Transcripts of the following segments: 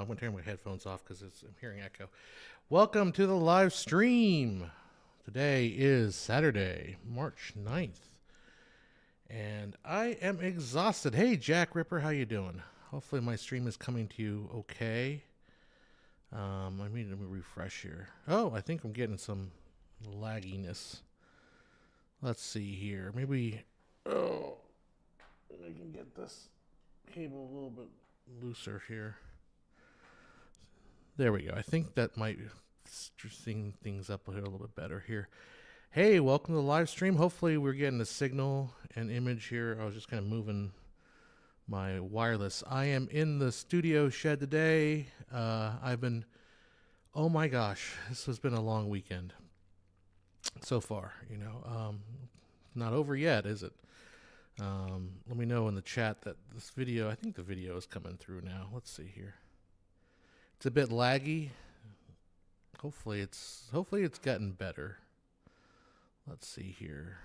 I'm going to turn my headphones off because I'm hearing echo. Welcome to the live stream. Today is Saturday, March 9th, and I am exhausted. Hey, Jack Ripper, how you doing? Hopefully my stream is coming to you okay. Let me refresh here. Oh, I think I'm getting some lagginess. Let's see here. Maybe, I can get this cable a little bit looser here. There we go. I think that might sing things up a little bit better here. Hey, welcome to the live stream. Hopefully we're getting a signal and image here. I was just kind of moving my wireless. I am in the studio shed today. Oh my gosh, this has been a long weekend so far, not over yet, is it? Let me know in the chat that this video, I think the video is coming through now. Let's see here. It's a bit laggy. Hopefully it's gotten better. Let's see here.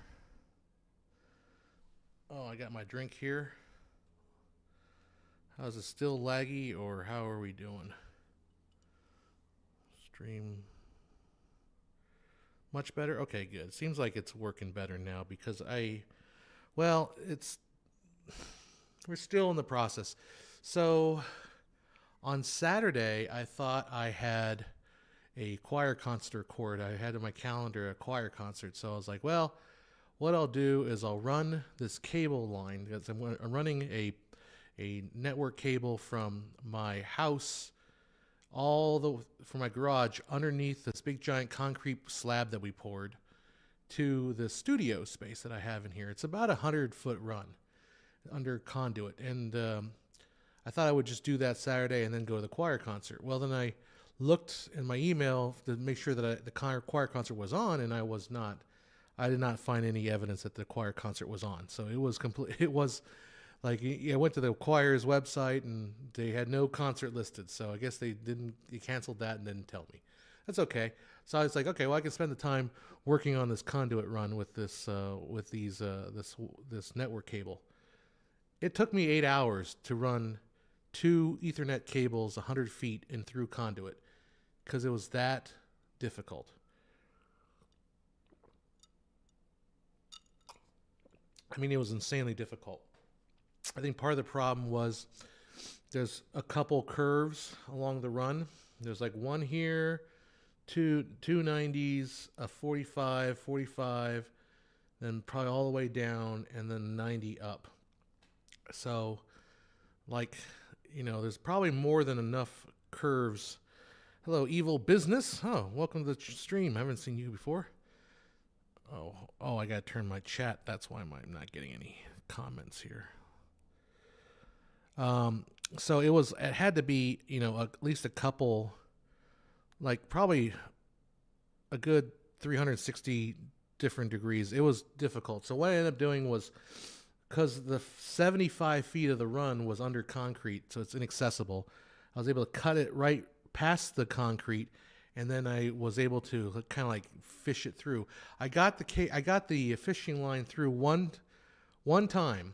Oh, I got my drink here. How's it still laggy, or how are we doing? Stream much better? Okay, good. Seems like it's working better now because we're still in the process. So on Saturday, I thought I had a choir concert record. I had in my calendar a choir concert. So I was like, well, what I'll do is I'll run this cable line because I'm running a network cable from my house from my garage underneath this big giant concrete slab that we poured to the studio space that I have in here. It's about 100-foot run under conduit. And I thought I would just do that Saturday and then go to the choir concert. Well, then I looked in my email to make sure that the choir concert was on, and I did not find any evidence that the choir concert was on. So it was complete. It was like, I went to the choir's website and they had no concert listed. So I guess they canceled that and didn't tell me. That's okay. So I was like, okay, well, I can spend the time working on this conduit run with this network cable. It took me 8 hours to run 2 Ethernet cables 100 feet and through conduit because it was that difficult. I mean, it was insanely difficult. I think part of the problem was there's a couple curves along the run. There's like one here, two 90s, a 45, then probably all the way down, and then 90 up. So, there's probably more than enough curves. Hello, Evil Business. Oh, welcome to the stream. I haven't seen you before. Oh, I got to turn my chat. That's why I'm not getting any comments here. So it had to be, at least a couple, like probably a good 360 different degrees. It was difficult. So what I ended up doing was, because the 75 feet of the run was under concrete, so it's inaccessible, I was able to cut it right past the concrete, and then I was able to kind of like fish it through. I got the fishing line through one time,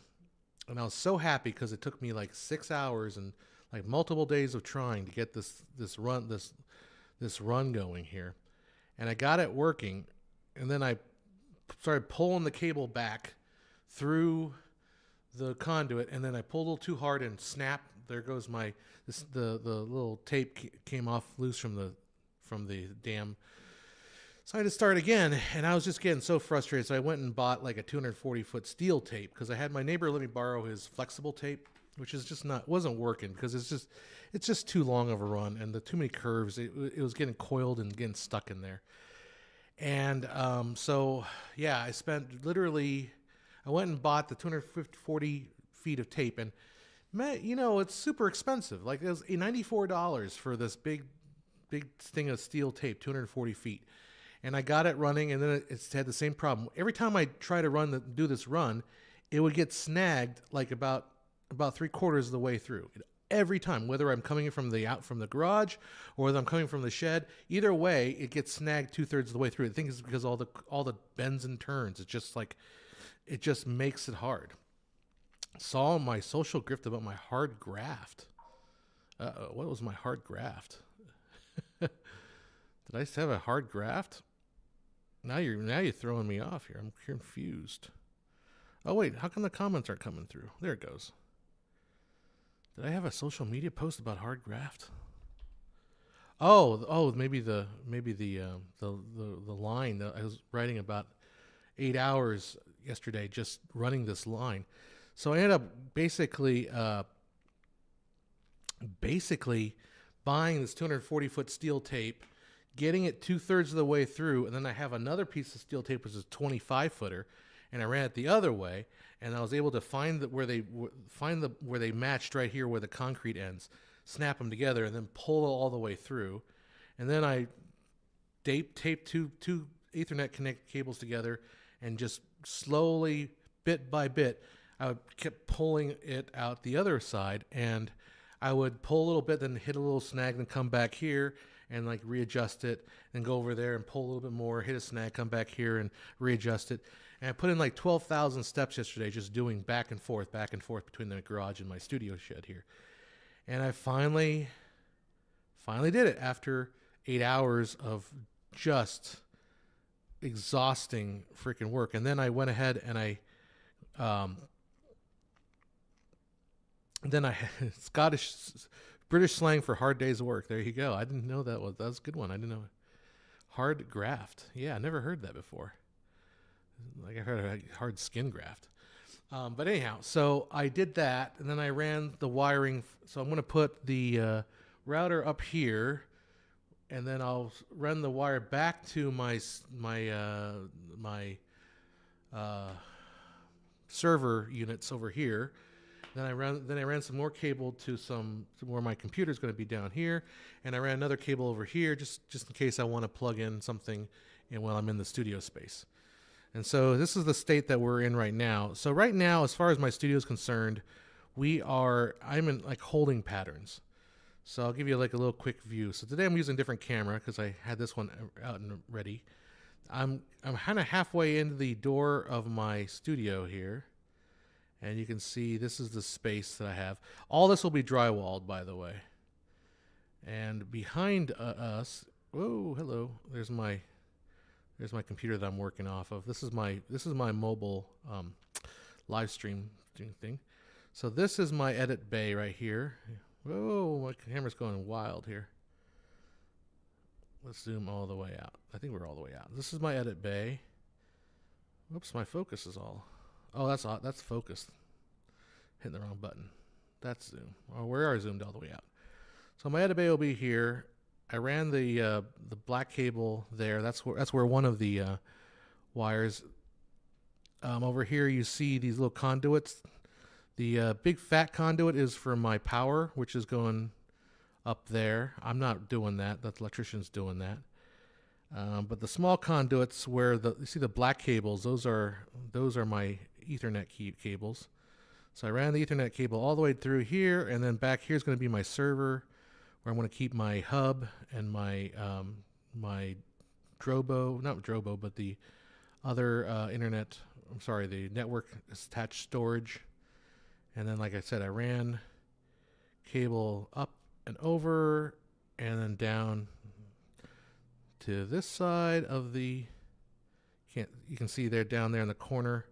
and I was so happy because it took me like 6 hours and like multiple days of trying to get this run going here, and I got it working, and then I started pulling the cable back through the conduit, and then I pulled a little too hard and snap. There goes the little tape came off loose from the dam. So I had to start again, and I was just getting so frustrated. So I went and bought like a 240-foot steel tape because I had my neighbor let me borrow his flexible tape, which is just wasn't working because it's just too long of a run, and the too many curves. It was getting coiled and getting stuck in there. And so yeah, I went and bought the 240 feet of tape, and man, it's super expensive. Like, it was $94 for this big thing of steel tape, 240 feet. And I got it running, and then it had the same problem. Every time I try to do this run, it would get snagged like about 3/4 of the way through. Every time, whether I'm coming from the garage or whether I'm coming from the shed, either way, it gets snagged 2/3 of the way through. I think it's because all the bends and turns. It's just like, it just makes it hard. Saw my social grift about my hard graft. What was my hard graft? Did I have a hard graft? Now you're throwing me off here. I'm confused. Oh wait, how come the comments aren't coming through? There it goes. Did I have a social media post about hard graft? Oh, maybe the line that I was writing about 8 hours yesterday, just running this line. So I ended up basically buying this 240-foot steel tape, getting it 2/3 of the way through, and then I have another piece of steel tape which is a 25-footer, and I ran it the other way, and I was able to find where they matched right here where the concrete ends, snap them together, and then pull it all the way through, and then I taped two Ethernet connect cables together, and just slowly, bit by bit, I kept pulling it out the other side, and I would pull a little bit, then hit a little snag, then come back here and like readjust it, and go over there and pull a little bit more, hit a snag, come back here and readjust it. And I put in like 12,000 steps yesterday just doing back and forth between the garage and my studio shed here. And I finally did it after 8 hours of just exhausting freaking work. And then I went ahead and I British slang for hard day's work. There you go. I didn't know that was a good one. I didn't know. Hard graft. Yeah, I never heard that before. Like I heard a hard skin graft. But anyhow, so I did that, and then I ran the wiring. So I'm going to put the router up here, and then I'll run the wire back to my server units over here. Then I ran some more cable to where my computer's going to be down here, and I ran another cable over here just in case I want to plug in something while I'm in the studio space. And so this is the state that we're in right now. So right now, as far as my studio is concerned, I'm in like holding patterns. So I'll give you like a little quick view. So today I'm using a different camera because I had this one out and ready. I'm kind of halfway into the door of my studio here. And you can see this is the space that I have. All this will be drywalled, by the way. And behind us, whoa, hello. There's my computer that I'm working off of. This is my mobile live stream thing. So this is my edit bay right here. Whoa, my camera's going wild here. Let's zoom all the way out. I think we're all the way out. This is my edit bay. Whoops, my focus is all. Oh, that's focused. Hitting the wrong button. That's zoom. Oh, we are zoomed all the way out. So my edit bay will be here. I ran the black cable there. That's where one of the wires. Over here you see these little conduits. The big fat conduit is for my power, which is going up there. I'm not doing that. The electrician's doing that. But the small conduits where you see the black cables, those are my Ethernet cables. So I ran the Ethernet cable all the way through here, and then back here is going to be my server, where I'm going to keep my hub and my my Drobo, not Drobo, but the other the network attached storage. And then, like I said, I ran cable up and over, and then down to this side of the. You can see there down there in the corner.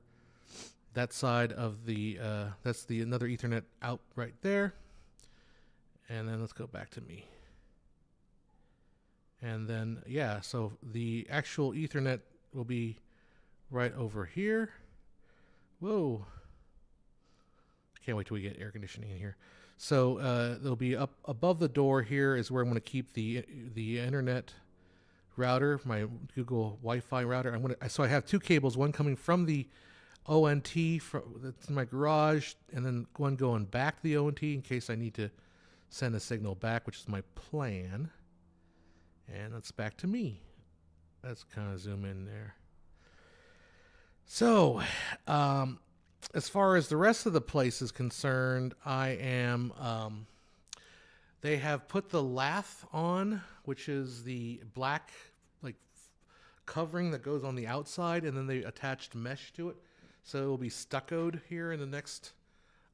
That side of the that's the another Ethernet out right there. And then let's go back to me. And then so the actual Ethernet will be right over here. Whoa. Can't wait till we get air conditioning in here. So they'll be up above the door. Here is where I'm going to keep the internet router, my Google Wi-Fi router. So I have two cables, one coming from the ONT that's in my garage, and then one going back to the ONT in case I need to send a signal back, which is my plan. And that's back to me. Let's kind of zoom in there. So, as far as the rest of the place is concerned, I am. They have put the lath on, which is the black covering that goes on the outside, and then they attached mesh to it. So it will be stuccoed here in the next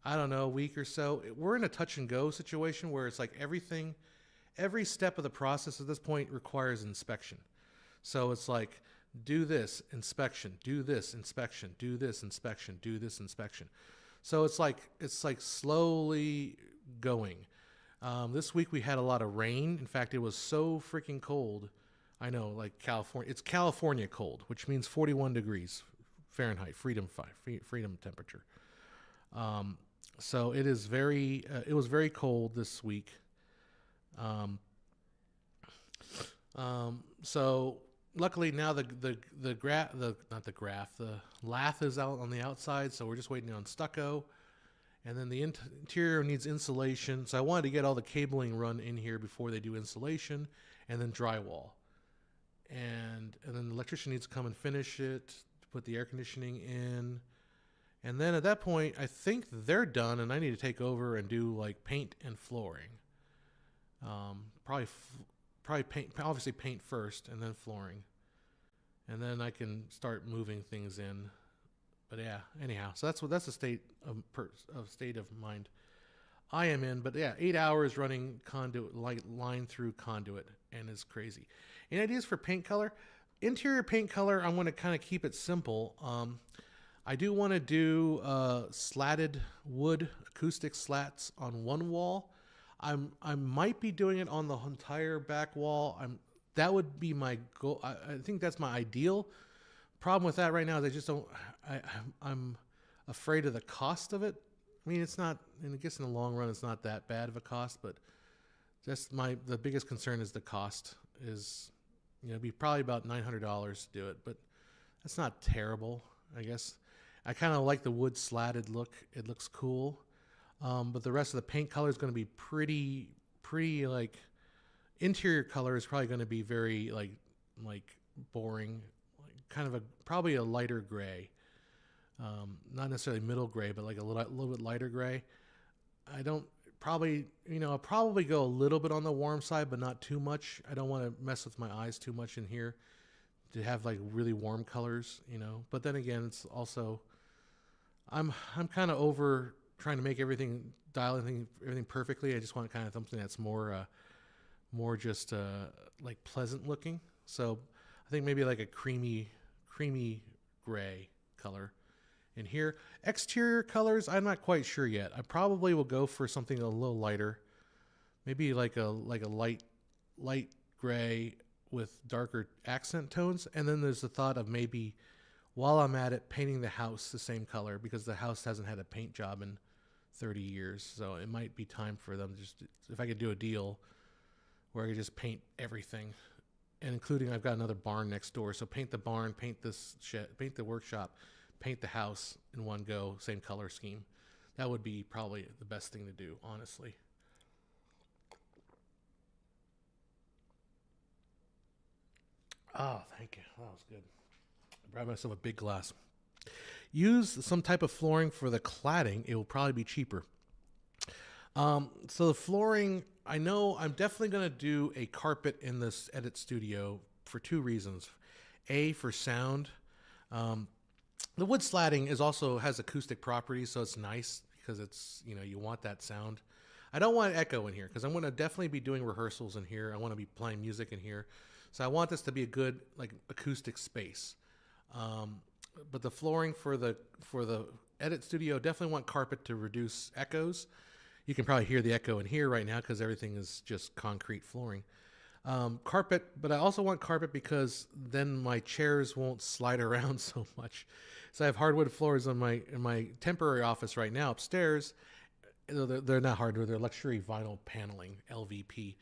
I don't know, a week or so. We're in a touch and go situation where it's like every step of the process at this point requires inspection. So it's like, do this inspection, do this inspection, do this inspection, do this inspection. So it's like slowly going. This week we had a lot of rain. In fact, it was so freaking cold. I know, like California, it's California cold, which means 41 degrees Fahrenheit, freedom temperature. So it was very cold this week. Um, so luckily now the lath is out on the outside, so we're just waiting on stucco, and then the interior needs insulation. So I wanted to get all the cabling run in here before they do insulation, and then drywall, and then the electrician needs to come and finish it, to put the air conditioning in, and then at that point I think they're done, and I need to take over and do like paint and flooring. Probably paint, obviously paint first, and then flooring, and then I can start moving things in. But yeah, anyhow, so that's the state of mind I am in. But yeah, 8 hours running conduit, line through conduit, and it's crazy. Any ideas for paint color? Interior paint color, I'm going to kind of keep it simple. I do want to do slatted wood acoustic slats on one wall. I might be doing it on the entire back wall. That would be my goal. I think that's my ideal. Problem with that right now is I just don't. I'm afraid of the cost of it. I mean, it's not, and I guess in the long run, it's not that bad of a cost. But the biggest concern is the cost. It'd be probably about $900 to do it, but that's not terrible. I guess I kind of like the wood slatted look. It looks cool. But the rest of the paint color is going to be pretty like, interior color is probably going to be very like boring, like kind of probably a lighter gray, not necessarily middle gray, but like a little bit lighter gray. I'll probably go a little bit on the warm side, but not too much. I don't want to mess with my eyes too much in here to have like really warm colors, But then again, it's also, I'm kind of over trying to make dial everything perfectly. I just want kind of something that's more just like pleasant looking. So I think maybe like a creamy gray color in here. Exterior colors, I'm not quite sure yet. I probably will go for something a little lighter, maybe like a light gray with darker accent tones. And then there's the thought of maybe, while I'm at it, painting the house the same color, because the house hasn't had a paint job in 30 years. So it might be time for them if I could do a deal where I could just paint everything, and including, I've got another barn next door. So paint the barn, paint this shed, paint the workshop, paint the house in one go, same color scheme. That would be probably the best thing to do, honestly. Oh, thank you. That was good. I brought myself a big glass. Use some type of flooring for the cladding. It will probably be cheaper. So the flooring, I know I'm definitely going to do a carpet in this edit studio for two reasons. A, for sound. The wood slatting has acoustic properties, so it's nice because it's, you want that sound. I don't want echo in here because I'm going to definitely be doing rehearsals in here. I want to be playing music in here. So I want this to be a good like acoustic space. But the flooring for the edit studio, definitely want carpet to reduce echoes. You can probably hear the echo in here right now because everything is just concrete flooring. Carpet, but I also want carpet because then my chairs won't slide around so much. So I have hardwood floors in my temporary office right now upstairs. They're not hardwood, they're luxury vinyl paneling, LVP.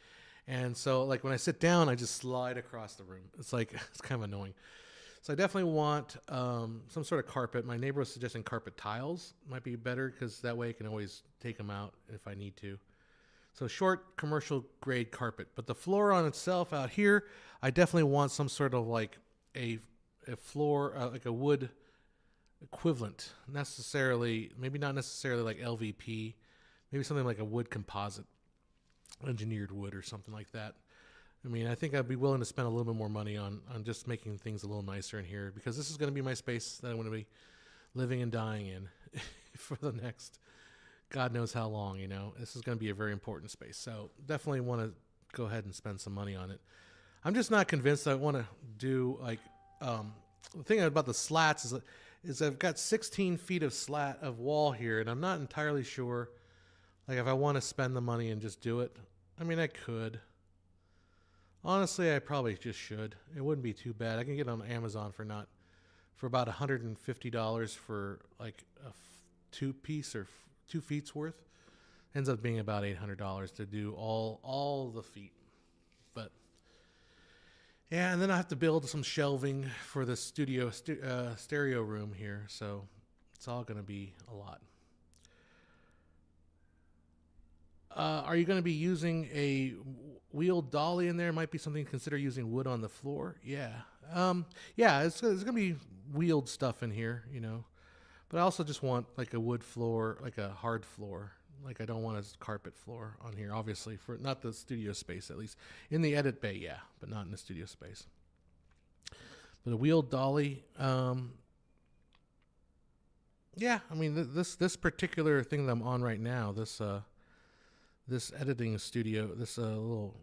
And so like when I sit down, I just slide across the room. It's kind of annoying. So I definitely want some sort of carpet. My neighbor was suggesting carpet tiles might be better because that way I can always take them out if I need to. So short commercial grade carpet. But the floor on itself out here, I definitely want some sort of like a floor, like a wood equivalent. Maybe not necessarily like LVP. Maybe something like a wood composite, engineered wood or something like that. I mean, I think I'd be willing to spend a little bit more money on just making things a little nicer in here because this is going to be my space that I'm going to be living and dying in for the next God knows how long. This is going to be a very important space. So definitely want to go ahead and spend some money on it. I'm just not convinced I want to do like the thing about the slats is I've got 16 feet of slat of wall here, and I'm not entirely sure like if I want to spend the money and just do it. I mean, I could. Honestly, I probably just should. It wouldn't be too bad. I can get it on Amazon for about $150 for like a 2-piece or 2 feet's worth. Ends up being about $800 to do all the feet. But yeah, and then I have to build some shelving for the stereo room here, so it's all going to be a lot. Are you going to be using a wheeled dolly in there? Might be something to consider using wood on the floor. Yeah. Yeah, it's going to be wheeled stuff in here, But I also just want like a wood floor, like a hard floor. Like I don't want a carpet floor on here, obviously, for not the studio space at least. In the edit bay, yeah, but not in the studio space. But a wheeled dolly, yeah, I mean this particular thing that I'm on right now, this editing studio, this little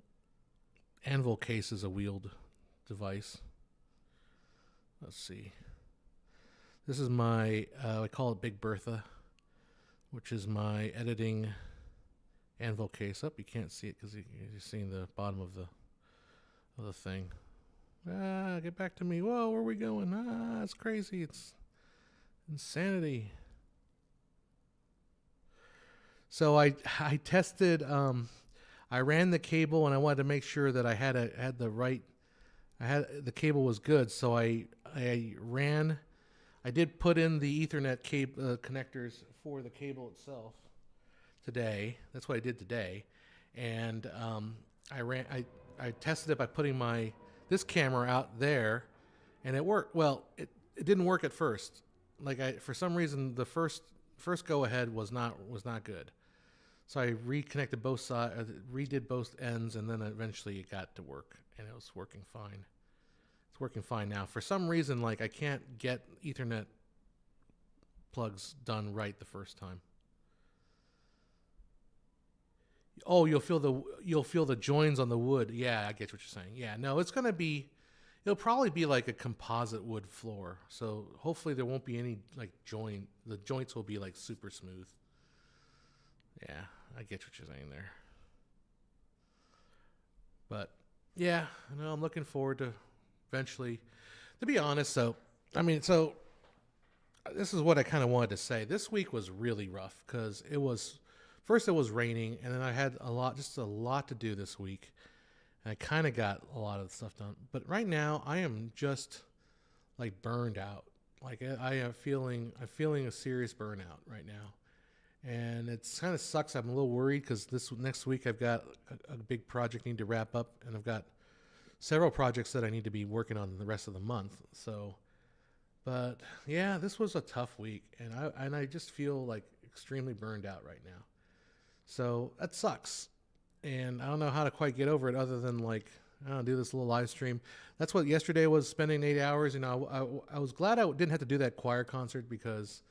anvil case is a wheeled device. Let's see. This is my, I call it Big Bertha, which is my editing anvil case. You can't see it because you're seeing the bottom of the thing. Get back to me. Whoa, where are we going? It's crazy. It's insanity. So I tested, I ran the cable and I wanted to make sure that I had the cable was good. So I did put in the Ethernet cable connectors for the cable itself today. That's what I did today. And I tested it by putting this camera out there, and it worked. Well, it didn't work at first. For some reason the first go ahead was not good. So I reconnected both sides, redid both ends, and then eventually it got to work, and it was working fine. It's working fine now. For some reason, I can't get Ethernet plugs done right the first time. Oh, you'll feel the joins on the wood. Yeah, I get what you're saying. Yeah, no, it'll probably be like a composite wood floor. So hopefully there won't be any joint. The joints will be super smooth. Yeah, I get what you're saying there. But yeah, I'm looking forward to eventually, to be honest. So this is what I kind of wanted to say. This week was really rough because it was raining, and then I had a lot to do this week. And I kind of got a lot of stuff done. But right now I am just burned out. I am feeling a serious burnout right now. And it kind of sucks. I'm a little worried because this next week I've got a big project I need to wrap up, and I've got several projects that I need to be working on the rest of the month. So, but yeah, this was a tough week, and I just feel extremely burned out right now. So that sucks, and I don't know how to quite get over it other than do this little live stream. That's what yesterday was, spending 8 hours. I was glad I didn't have to do that choir concert because,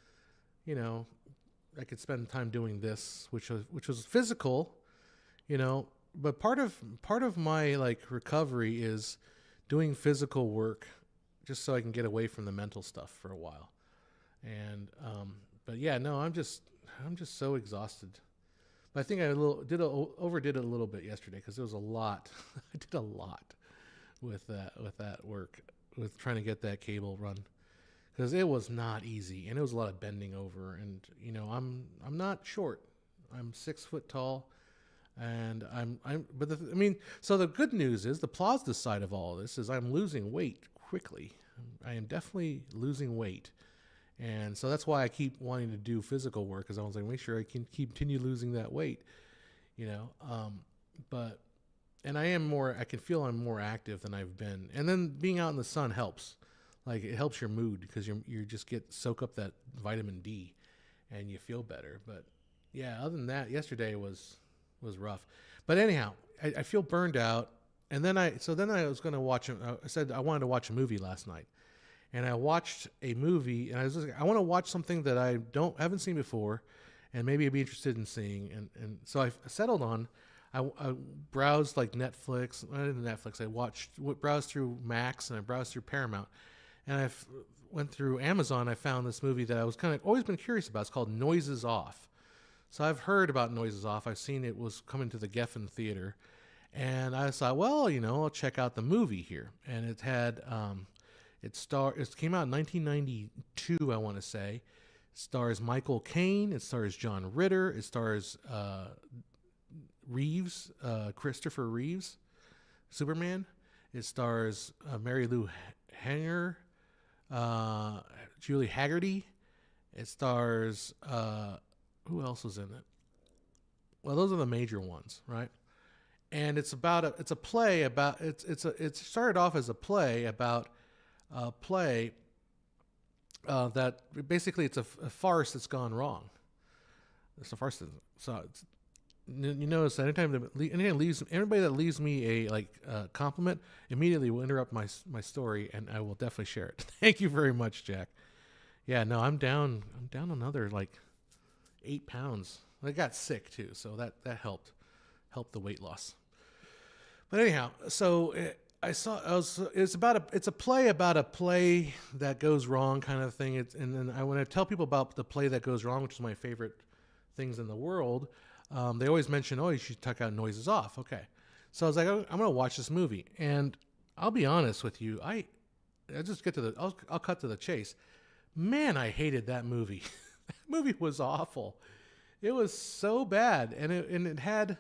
I could spend time doing this, which was physical, But part of my recovery is doing physical work, just so I can get away from the mental stuff for a while. And but yeah, no, I'm just so exhausted. But I think I overdid it a little bit yesterday because there was a lot. I did a lot with that work, with trying to get that cable run. Because it was not easy, and it was a lot of bending over, and I'm not short. I'm 6 foot tall, and so the good news is, the positive side of all of this is I'm losing weight quickly. I am definitely losing weight, and so that's why I keep wanting to do physical work, because I was make sure I can continue losing that weight, But I can feel I'm more active than I've been, and then being out in the sun helps. It helps your mood because you just soak up that vitamin D, and you feel better. But yeah, other than that, yesterday was rough. But anyhow, I feel burned out. And then I was going to watch. I said I wanted to watch a movie last night, and I watched a movie. And I want to watch something that I haven't seen before, and maybe I'd be interested in seeing. And so I settled on. I browsed like Netflix. I didn't Netflix. Browsed through Max, and I browsed through Paramount, and went through Amazon. I found this movie that I was kind of always been curious about. It's called Noises Off. So I've heard about Noises Off. I've seen it was coming to the Geffen Theater, and I thought, well, I'll check out the movie here. And it had it came out in 1992, I want to say. It stars Michael Caine. It stars John Ritter. It stars Reeves, Christopher Reeves, Superman. It stars Mary Lou Hanger, Julie Haggerty. It stars who else was in it? Well, those are the major ones, right? And it started off as a play about a play that basically it's a farce that's gone wrong. It's a farce. You notice that anybody that leaves me a compliment immediately will interrupt my story, and I will definitely share it. Thank you very much, Jack. Yeah, no, I'm down another 8 pounds. I got sick too, so that helped the weight loss. But anyhow, so it's a play about a play that goes wrong kind of thing. And then when I tell people about the play that goes wrong, which is my favorite things in the world, they always mention, you should check out Noises Off. Okay. So I was like, I'm going to watch this movie. And I'll be honest with you. I'll cut to the chase. Man, I hated that movie. That movie was awful. It was so bad. And it had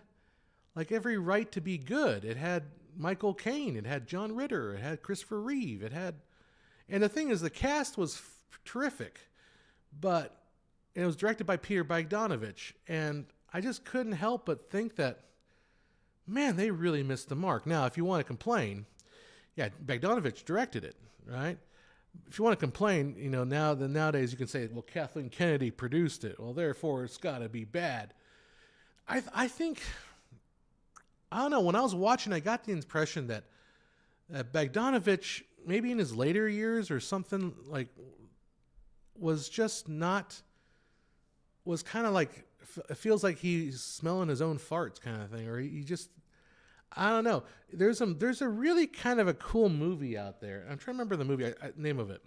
every right to be good. It had Michael Caine. It had John Ritter. It had Christopher Reeve. And the thing is, the cast was terrific, but it was directed by Peter Bogdanovich. And I just couldn't help but think that, man, they really missed the mark. Now, if you want to complain, yeah, Bogdanovich directed it, right? If you want to complain, nowadays you can say, well, Kathleen Kennedy produced it. Well, therefore, it's got to be bad. I think, I don't know, when I was watching, I got the impression that Bogdanovich, maybe in his later years or something, was kind of it feels like he's smelling his own farts kind of thing, or he just, I don't know. There's a really kind of a cool movie out there. I'm trying to remember the movie, name of it.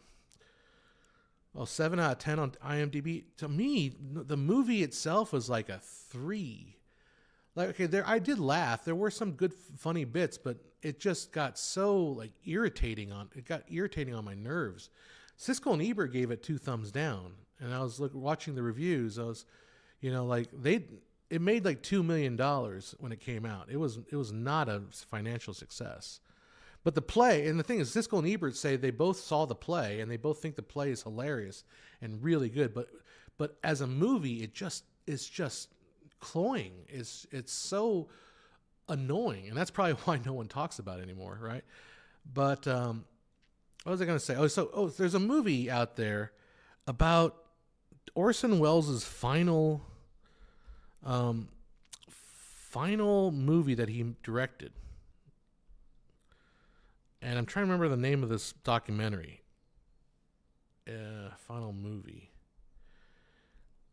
7 out of 10 on IMDb. To me, the movie itself was like a 3. I did laugh. There were some good, funny bits, but it just got so irritating on my nerves. Siskel and Ebert gave it 2 thumbs down, and I was watching the reviews. I was, it made $2 million when it came out. It was not a financial success. But the play, and the thing is, Siskel and Ebert say they both saw the play and they both think the play is hilarious and really good. But as a movie, it's just cloying. It's so annoying, and that's probably why no one talks about it anymore, right? But what was I going to say? There's a movie out there about Orson Welles' final movie that he directed. And I'm trying to remember the name of this documentary. Final movie.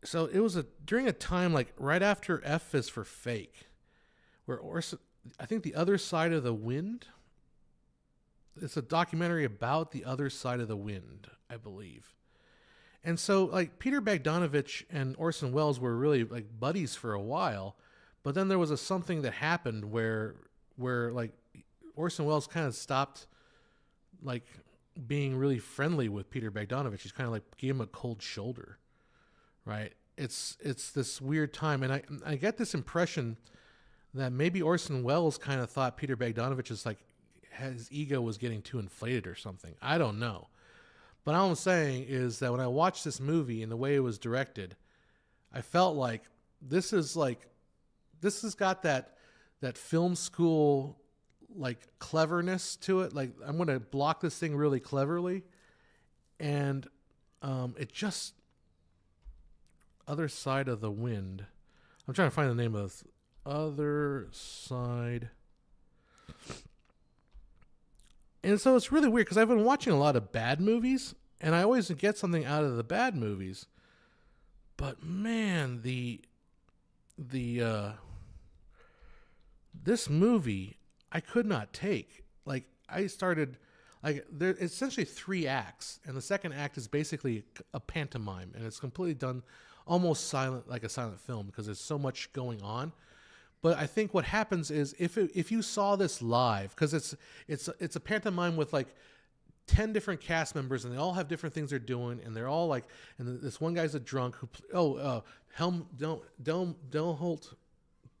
So it was during a time right after F is for Fake, where Orson, I think The Other Side of the Wind. It's a documentary about the other side of the wind, I believe. And so Peter Bogdanovich and Orson Welles were really buddies for a while, but then there was something that happened where Orson Welles kind of stopped being really friendly with Peter Bogdanovich. He's kind of gave him a cold shoulder, right? It's this weird time, and I get this impression that maybe Orson Welles kind of thought Peter Bogdanovich is his ego was getting too inflated or something. I don't know. But all I'm saying is that when I watched this movie and the way it was directed, I felt this has got that film school cleverness to it. I'm going to block this thing really cleverly, and it just Other Side of the Wind. I'm trying to find the name of this. Other Side. And so it's really weird because I've been watching a lot of bad movies, and I always get something out of the bad movies. But man, the this movie I could not take. Like I started like there it's essentially three acts, and the second act is basically a pantomime, and it's completely done almost silent, like a silent film, because there's so much going on. But I think what happens is if you saw this live, because it's a pantomime with like 10 different cast members, and they all have different things they're doing, and they're all like, and this one guy's a drunk who Helm Delholt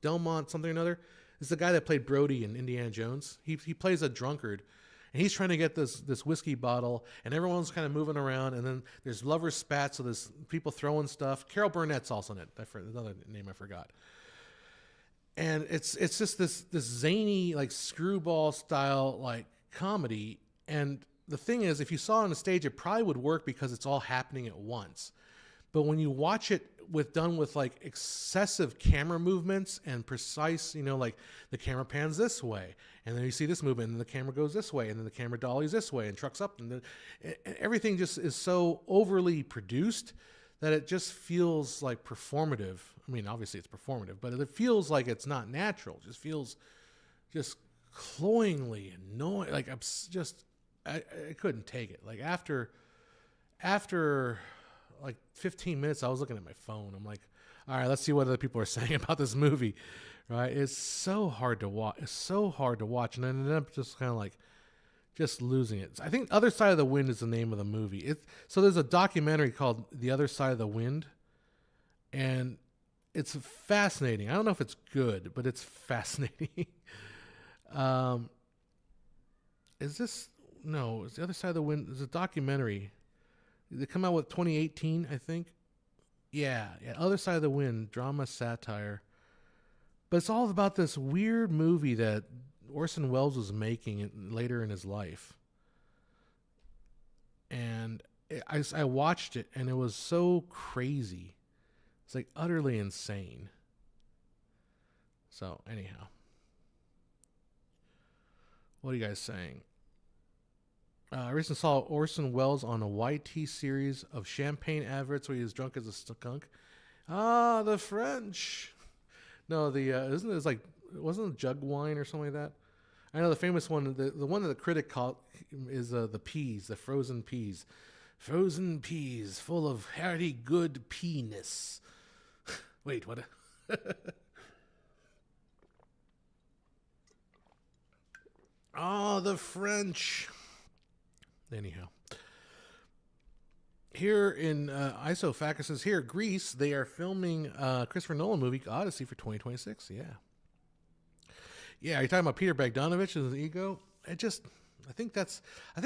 Delmont something or another is the guy that played Brody in Indiana Jones. He plays a drunkard, and he's trying to get this whiskey bottle, and everyone's kind of moving around, and then there's lover spats, so there's people throwing stuff. Carol Burnett's also in it. Another name I forgot. And it's just this zany, like, screwball style, like, comedy. And the thing is, if you saw it on the stage, it probably would work because it's all happening at once. But when you watch it done with like excessive camera movements and precise, like the camera pans this way, and then you see this movement, and the camera goes this way, and then the camera dollies this way and trucks up, and everything just is so overly produced that it just feels like performative. I mean, obviously it's performative, but it feels like it's not natural. It just feels just cloyingly annoying. Like I couldn't take it. Like after like 15 minutes, I was looking at my phone. I'm like, all right, let's see what other people are saying about this movie. Right? It's so hard to watch. And I ended up just kind of like just losing it. I think Other Side of the Wind is the name of the movie. So there's a documentary called The Other Side of the Wind, and it's fascinating. I don't know if it's good, but it's fascinating. It's The Other Side of the Wind. There's a documentary. They come out with 2018, I think. Yeah, Other Side of the Wind, drama, satire. But it's all about this weird movie that Orson Welles was making later in his life. And I watched it, and it was so crazy. It's like utterly insane. So, anyhow. What are you guys saying? I recently saw Orson Welles on a YT series of champagne adverts where he was drunk as a skunk. Ah, the French. No, isn't it like, wasn't it jug wine or something like that? I know the famous one, the one that the critic called is the peas, the frozen peas. Frozen peas full of hearty good peaness. Wait, what? Oh, the French. Anyhow. Here in Isofacus is here, Greece, they are filming Christopher Nolan movie Odyssey for 2026. Yeah. Yeah, you're talking about Peter Bogdanovich and his ego? I think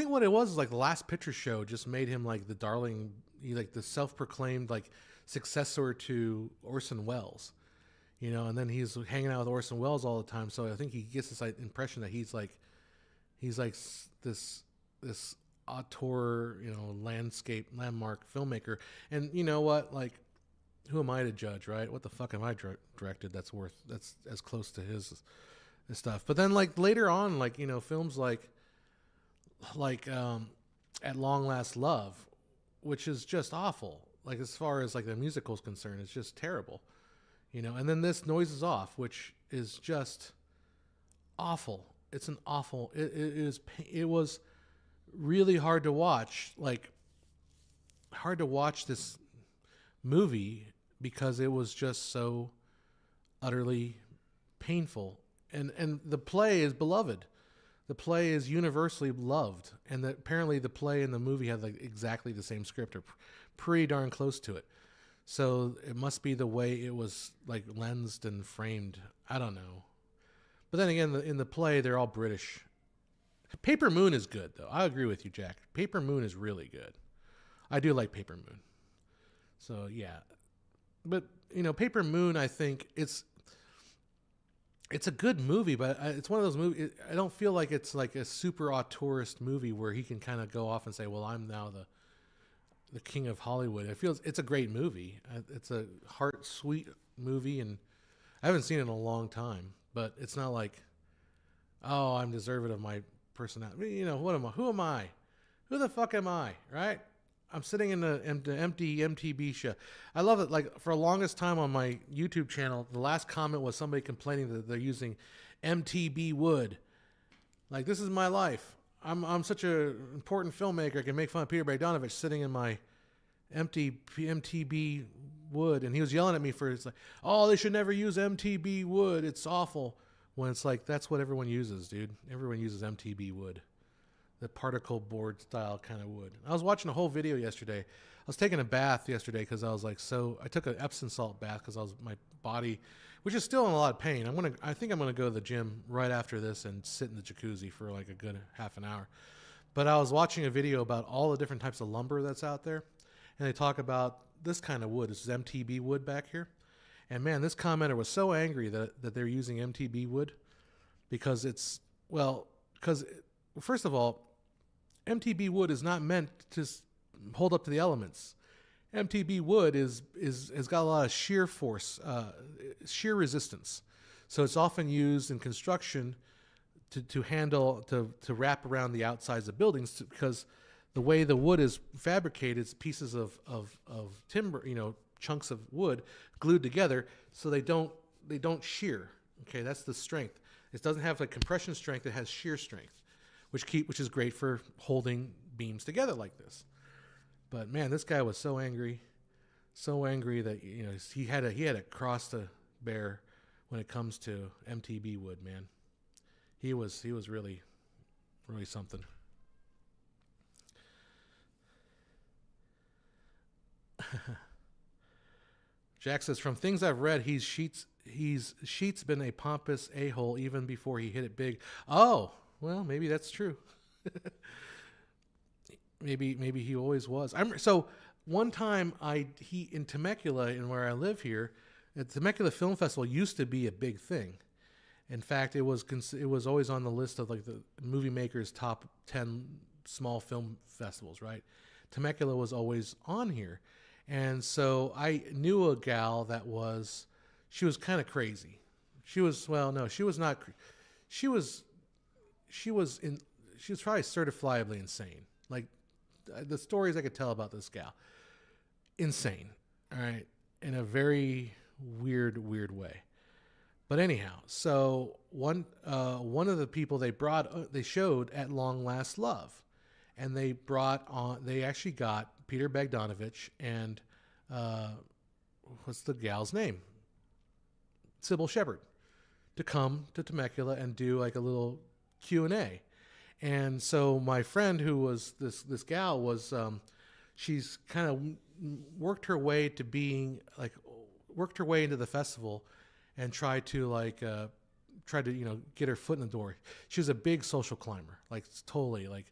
what it was is like the Last Picture Show just made him like the darling, like the self-proclaimed like successor to Orson Welles, and then he's hanging out with Orson Welles all the time. So I think he gets this like, impression that he's like this auteur, landmark filmmaker. And you know what? Like, who am I to judge, right? What the fuck am I directed that's as close to his stuff? But then like later on, like, films like At Long Last Love, which is just awful. Like as far as like the musical is concerned, it's just terrible. And then this Noises Off, which is just awful. It's an awful. It was really hard to watch. Like hard to watch this movie because it was just so utterly painful. And the play is beloved. The play is universally loved, and apparently the play and the movie have like exactly the same script, or pretty darn close to it. So it must be the way it was like lensed and framed. I don't know. But then again, in the play, they're all British. Paper Moon is good, though. I agree with you, Jack. Paper Moon is really good. I do like Paper Moon. So yeah, but Paper Moon, I think it's a good movie, but it's one of those movies. I don't feel like it's like a super auteurist movie where he can kind of go off and say, "Well, I'm now the king of Hollywood." It's a great movie. It's a sweet movie, and I haven't seen it in a long time. But it's not like, oh, I'm deserving of my personality. What am I? Who am I? Who the fuck am I? Right? I'm sitting in the empty MTB show. I love it. Like for the longest time on my YouTube channel, the last comment was somebody complaining that they're using MTB wood. Like, this is my life. I'm such an important filmmaker. I can make fun of Peter Bogdanovich sitting in my empty MTB wood, and he was yelling at me for it's like, oh, they should never use MTB wood. It's awful. When it's like that's what everyone uses, dude. Everyone uses MTB wood, the particle board style kind of wood. I was watching a whole video yesterday. I was taking a bath yesterday because I was like, I took an Epsom salt bath because my body, which is still in a lot of pain. I think I'm gonna go to the gym right after this and sit in the jacuzzi for like a good half an hour. But I was watching a video about all the different types of lumber that's out there, and they talk about this kind of wood. This is MTB wood back here, and man, this commenter was so angry that they're using MTB wood because first of all, MTB wood is not meant to hold up to the elements. MTB wood has got a lot of shear force, shear resistance. So it's often used in construction to wrap around the outsides of buildings because the way the wood is fabricated, it's pieces of timber, chunks of wood glued together, so they don't shear. Okay, that's the strength. It doesn't have like compression strength; it has shear strength, which is great for holding beams together like this. But man, this guy was so angry that he had a cross to bear when it comes to MTB wood. Man, he was really, really something. Jack says, from things I've read, Sheets been a pompous a-hole even before he hit it big. Oh, well, maybe that's true. Maybe he always was. So one time in Temecula, and where I live here, the Temecula Film Festival used to be a big thing. In fact, it was always on the list of like the movie makers' top 10 small film festivals, right? Temecula was always on here. And so I knew a gal she was kind of crazy. She was not. She was probably certifiably insane. Like the stories I could tell about this gal, insane. All right, in a very weird way. But anyhow, so one of the people they showed at Long Last Love, and they actually got Peter Bogdanovich and what's the gal's name? Sybil Shepherd, to come to Temecula and do like a little Q&A. And so my friend who was this gal was she's kind of worked her way into the festival and tried to get her foot in the door. She was a big social climber, like totally like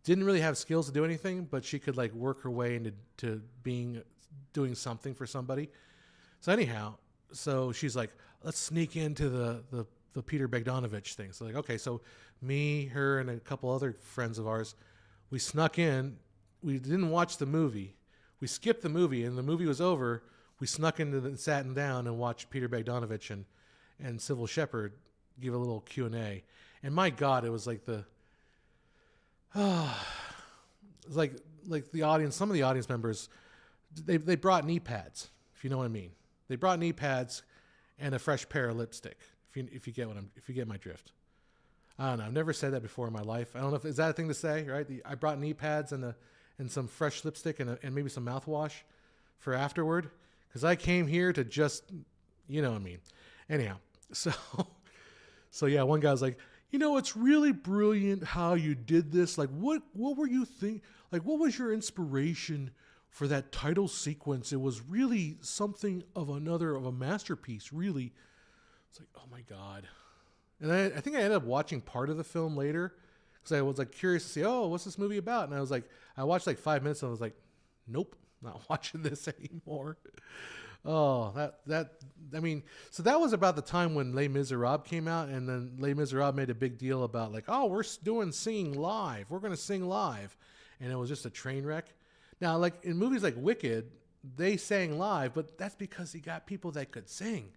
didn't really have skills to do anything, but she could like work her way into doing something for somebody. So anyhow, so she's like, let's sneak into the Peter Bogdanovich thing. So like, okay, so me, her, and a couple other friends of ours, we snuck in. We didn't watch the movie. We skipped the movie, and the movie was over. We snuck in, sat down, and watched Peter Bogdanovich and Sybil Shepherd give a little Q&A. And my God, it was like it was like the audience. Some of the audience members, they brought knee pads, if you know what I mean. They brought knee pads and a fresh pair of lipstick. If you get my drift. I don't know. I've never said that before in my life. I don't know is that a thing to say, right? I brought knee pads and some fresh lipstick and maybe some mouthwash for afterward, because I came here to just, you know what I mean. Anyhow, so yeah, one guy was like, it's really brilliant how you did this. Like, what were you think? Like, what was your inspiration for that title sequence? It was really something of a masterpiece, really. It's like, oh my God. And I think I ended up watching part of the film later because I was like curious to see, what's this movie about? And I watched like 5 minutes and I was like, nope, not watching this anymore. Oh, so that was about the time when Les Miserables came out, and then Les Miserables made a big deal about like, we're doing singing live. We're going to sing live. And it was just a train wreck. Now, like in movies like Wicked, they sang live, but that's because he got people that could sing.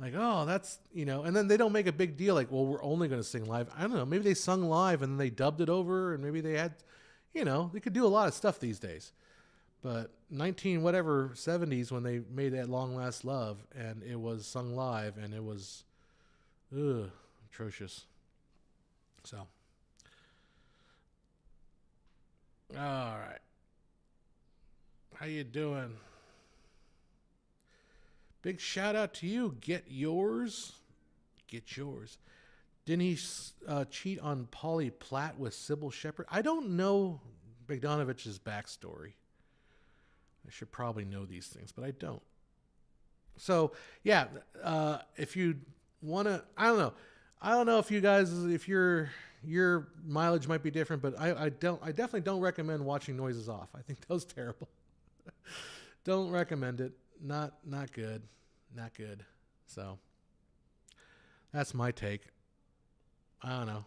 Like, that's, and then they don't make a big deal like, well, we're only going to sing live. I don't know. Maybe they sung live and then they dubbed it over, and maybe they had, they could do a lot of stuff these days. But 19 whatever 70s when they made that Long Last Love and it was sung live and it was atrocious. So, all right. How you doing? Big shout out to you. Get yours. Get yours. Didn't he cheat on Polly Platt with Sybil Shepherd? I don't know Bogdanovich's backstory. I should probably know these things, but I don't. So, yeah, if you want to, I don't know. I don't know if you guys, if your mileage might be different, but I definitely don't recommend watching Noises Off. I think that was terrible. Don't recommend it. Not good. Not good. So, that's my take. I don't know.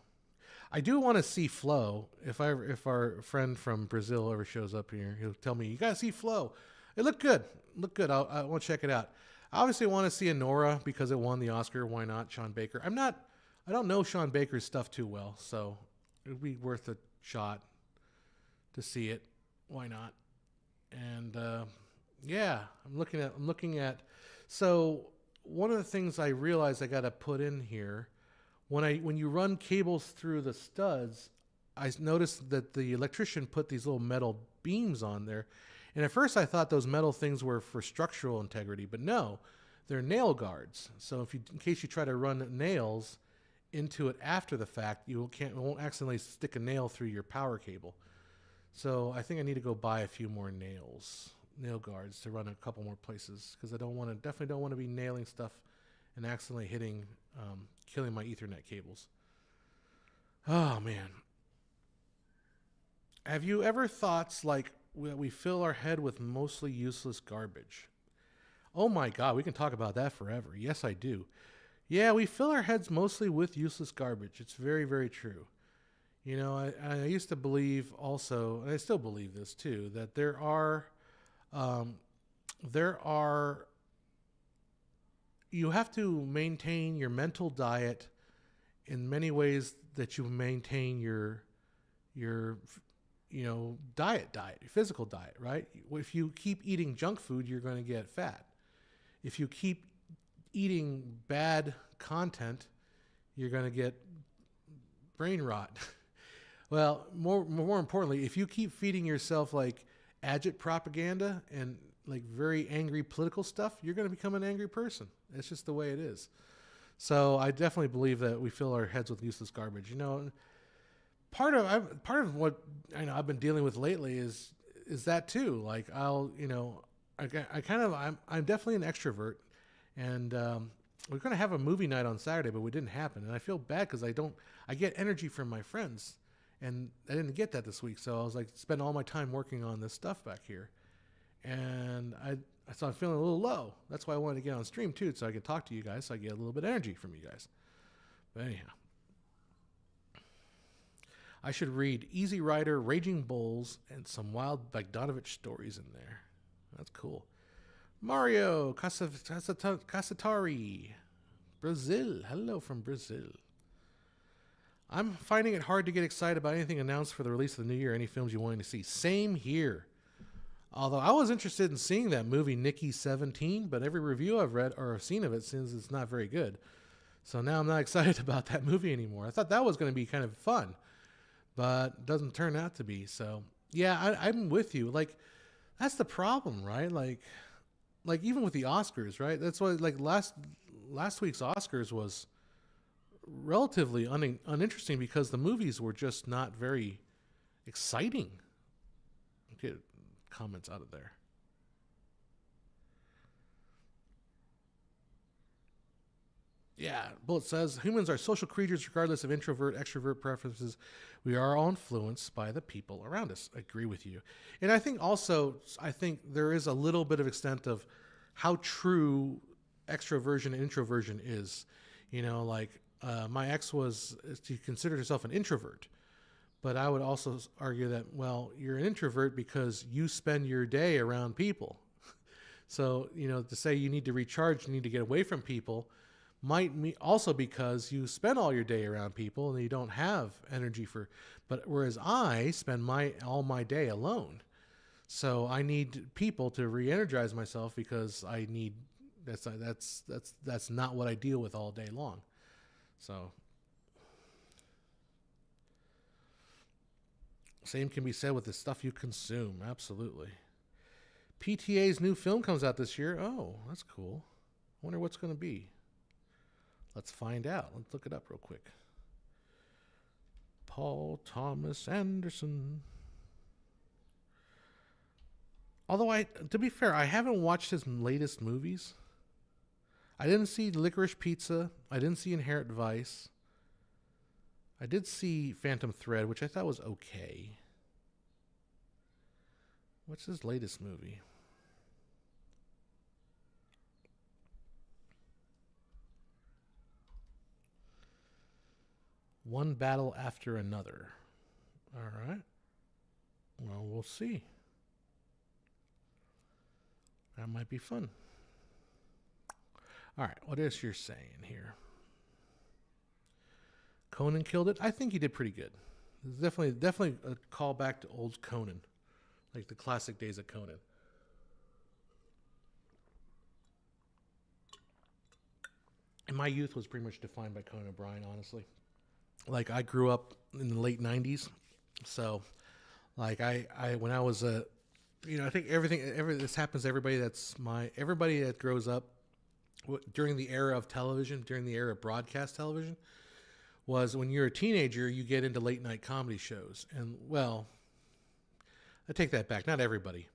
I do want to see Flow. If our friend from Brazil ever shows up here, he'll tell me, you got to see Flow. It looked good. I want to check it out. I obviously want to see Anora because it won the Oscar. Why not? Sean Baker. I don't know Sean Baker's stuff too well, so it would be worth a shot to see it. Why not? And yeah, I'm looking at. So one of the things I realized I got to put in here. When you run cables through the studs, I noticed that the electrician put these little metal beams on there. And at first I thought those metal things were for structural integrity, but no, they're nail guards. So in case you try to run nails into it after the fact, you won't accidentally stick a nail through your power cable. So I think I need to go buy a few more nail guards to run a couple more places because definitely don't want to be nailing stuff and accidentally killing my Ethernet cables. Oh, man. Have you ever thoughts like we fill our head with mostly useless garbage? Oh, my God. We can talk about that forever. Yes, I do. Yeah, we fill our heads mostly with useless garbage. It's very, very true. I used to believe also, and I still believe this too, that there are you have to maintain your mental diet in many ways that you maintain your diet, your physical diet, right? If you keep eating junk food, you're going to get fat. If you keep eating bad content, you're going to get brain rot. Well, more importantly, if you keep feeding yourself like agit propaganda and like very angry political stuff, you're going to become an angry person. It's just the way it is. So I definitely believe that we fill our heads with useless garbage. Part of what I've been dealing with lately is that too. Like I'm definitely an extrovert, and we're going to have a movie night on Saturday, but it didn't happen, and I feel bad because I get energy from my friends, and I didn't get that this week. So I was like, spend all my time working on this stuff back here. And so I'm feeling a little low. That's why I wanted to get on stream too, so I can talk to you guys, so I get a little bit of energy from you guys. But anyhow, I should read Easy Rider, Raging Bulls, and some wild Bogdanovich stories in there. That's cool. Mario Casatari, Brazil. Hello from Brazil. I'm finding it hard to get excited about anything announced for the release of the new year. Any films you wanting to see? Same here. Although I was interested in seeing that movie, Nikki 17, but every review I've read or seen of it says it's not very good. So now I'm not excited about that movie anymore. I thought that was going to be kind of fun, but it doesn't turn out to be. So yeah, I'm with you. Like, that's the problem, right? Like even with the Oscars, right? That's why like last week's Oscars was relatively uninteresting because the movies were just not very exciting. Get comments out of there. Yeah, Bullet says, humans are social creatures regardless of introvert, extrovert preferences. We are all influenced by the people around us. I agree with you. And I think there is a little bit of extent of how true extroversion and introversion is. My ex she considered herself an introvert. But I would also argue that, well, you're an introvert because you spend your day around people. So, to say you need to recharge, you need to get away from people, might also because you spend all your day around people and you don't have energy for. But whereas I spend all my day alone, so I need people to re-energize myself because I need that's not what I deal with all day long. So same can be said with the stuff you consume. Absolutely. PTA's new film comes out this year. Oh, that's cool. I wonder what's going to be. Let's find out. Let's look it up real quick. Paul Thomas Anderson. Although to be fair, I haven't watched his latest movies. I didn't see Licorice Pizza. I didn't see Inherent Vice. I did see Phantom Thread, which I thought was okay. What's his latest movie? One Battle After Another. All right. Well, we'll see. That might be fun. All right. What is your saying here? Conan killed it. I think he did pretty good. It's definitely a callback to old Conan, like the classic days of Conan. And my youth was pretty much defined by Conan O'Brien, honestly. Like I grew up in the late '90s, so like I when I was a, I think this happens to everybody everybody that grows up during the era of television, during the era of broadcast television, was when you're a teenager, you get into late night comedy shows. And well, I take that back. Not everybody.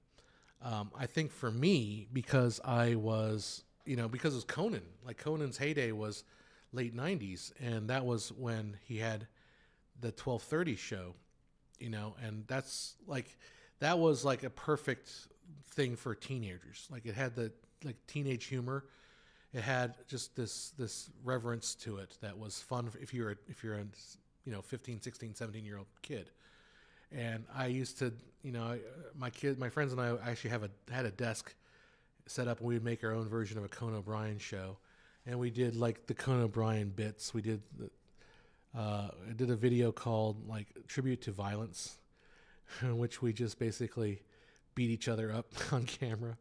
I think for me, because I was, because it was Conan. Like Conan's heyday was late '90s, and that was when he had the 12:30 show, and that was like a perfect thing for teenagers. Like it had the teenage humor. It had just this reverence to it that was fun if you're a 15, 16, 17-year-old kid. And I used to, my friends and I actually had a desk set up, and we would make our own version of a Conan O'Brien show. And we did like the Conan O'Brien bits. We did I did a video called like Tribute to Violence, in which we just basically beat each other up on camera.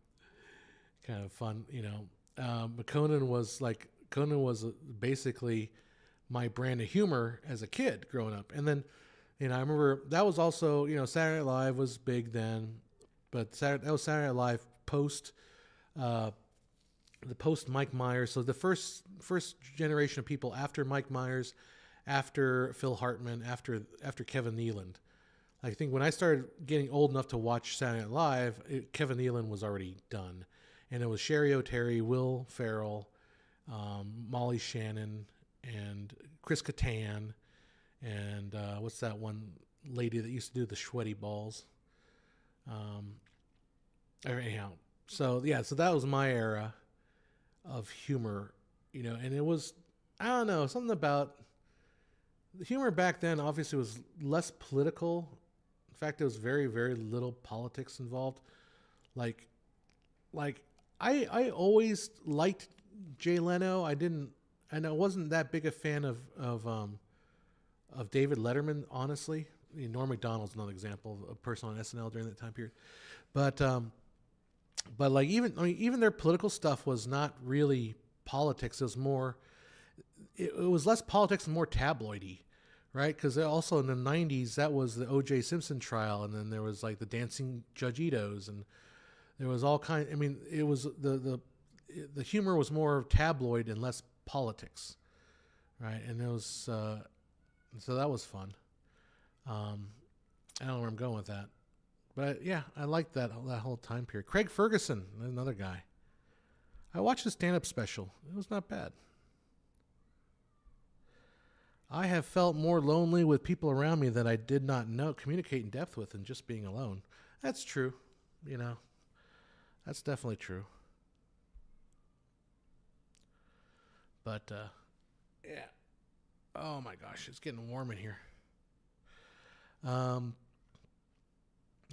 Kind of fun, But Conan was basically my brand of humor as a kid growing up. And then, I remember that was also, Saturday Night Live was big then, but that was Saturday Night Live post, the post Mike Myers. So the first generation of people after Mike Myers, after Phil Hartman, after Kevin Nealon. I think when I started getting old enough to watch Saturday Night Live, Kevin Nealon was already done. And it was Sherry O'Terry, Will Ferrell, Molly Shannon, and Chris Kattan, and what's that one lady that used to do the sweaty balls? Anyhow, so that was my era of humor, and it was, I don't know, something about the humor back then obviously was less political. In fact, there was very, very little politics involved. Like I always liked Jay Leno. I wasn't that big a fan of David Letterman, honestly. Norm Macdonald's another example of a person on SNL during that time period. But like even their political stuff was not really politics. It was more, it was less politics and more tabloidy, right? Because also in the '90s, that was the O.J. Simpson trial, and then there was like the Dancing Judge Ito's, and there was all kind. I mean, it was the humor was more tabloid and less politics, right? And it was so that was fun. I don't know where I'm going with that, but I liked that whole time period. Craig Ferguson, another guy. I watched his stand-up special. It was not bad. I have felt more lonely with people around me that I did not communicate in depth with than just being alone. That's true. That's definitely true. But, yeah. Oh my gosh, it's getting warm in here. I don't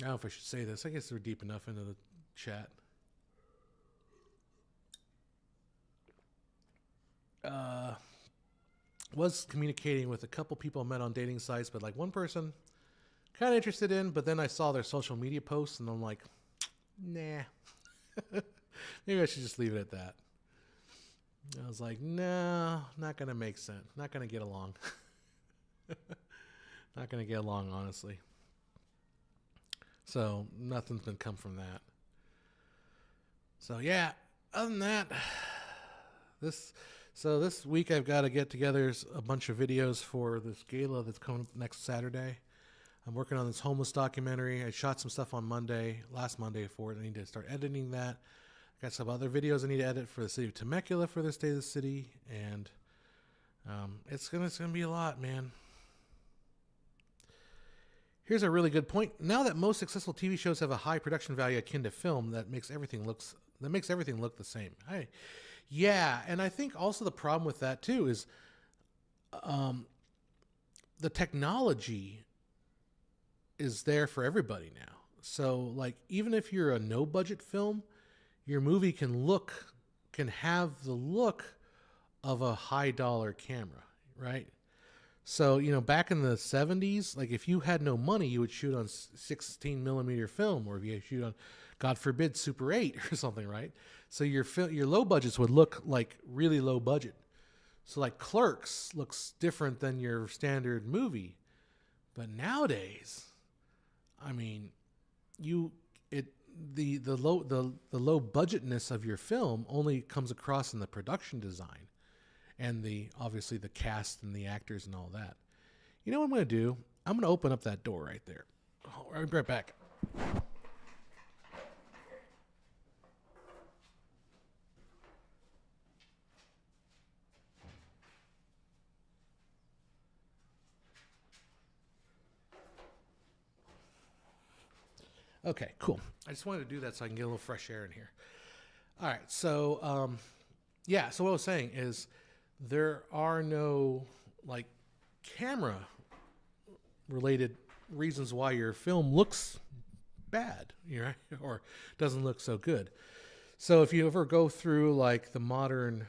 know if I should say this. I guess we're deep enough into the chat. uh, was communicating with a couple people I met on dating sites, but like one person kind of interested in, but then I saw their social media posts and I'm like, nah, maybe I should just leave it at that. I was like, no, not going to make sense. Not going to get along. Not going to get along, honestly. So nothing's been come from that. So yeah, other than that, this week I've got to get together a bunch of videos for this gala that's coming next Saturday. I'm working on this homeless documentary. I shot some stuff on last Monday for it. I need to start editing that. I got some other videos I need to edit for the city of Temecula for this day of the city, and it's gonna be a lot, man. Here's a really good point. Now that most successful TV shows have a high production value akin to film, that makes everything look the same. Yeah, and I think also the problem with that too is the technology is there for everybody now. So like even if you're a no budget film, your movie can have the look of a high dollar camera, right? So, back in the 70s, like if you had no money, you would shoot on 16 millimeter film, or if you shoot on, God forbid, Super 8 or something, right? So your low budgets would look like really low budget. So like Clerks looks different than your standard movie. But nowadays, I mean, the low budgetness of your film only comes across in the production design and obviously the cast and the actors and all that. You know what I'm going to do? I'm going to open up that door right there. I'll be right back. Okay, cool. I just wanted to do that so I can get a little fresh air in here. All right, so so what I was saying is there are no like camera related reasons why your film looks bad, or doesn't look so good. So if you ever go through like the modern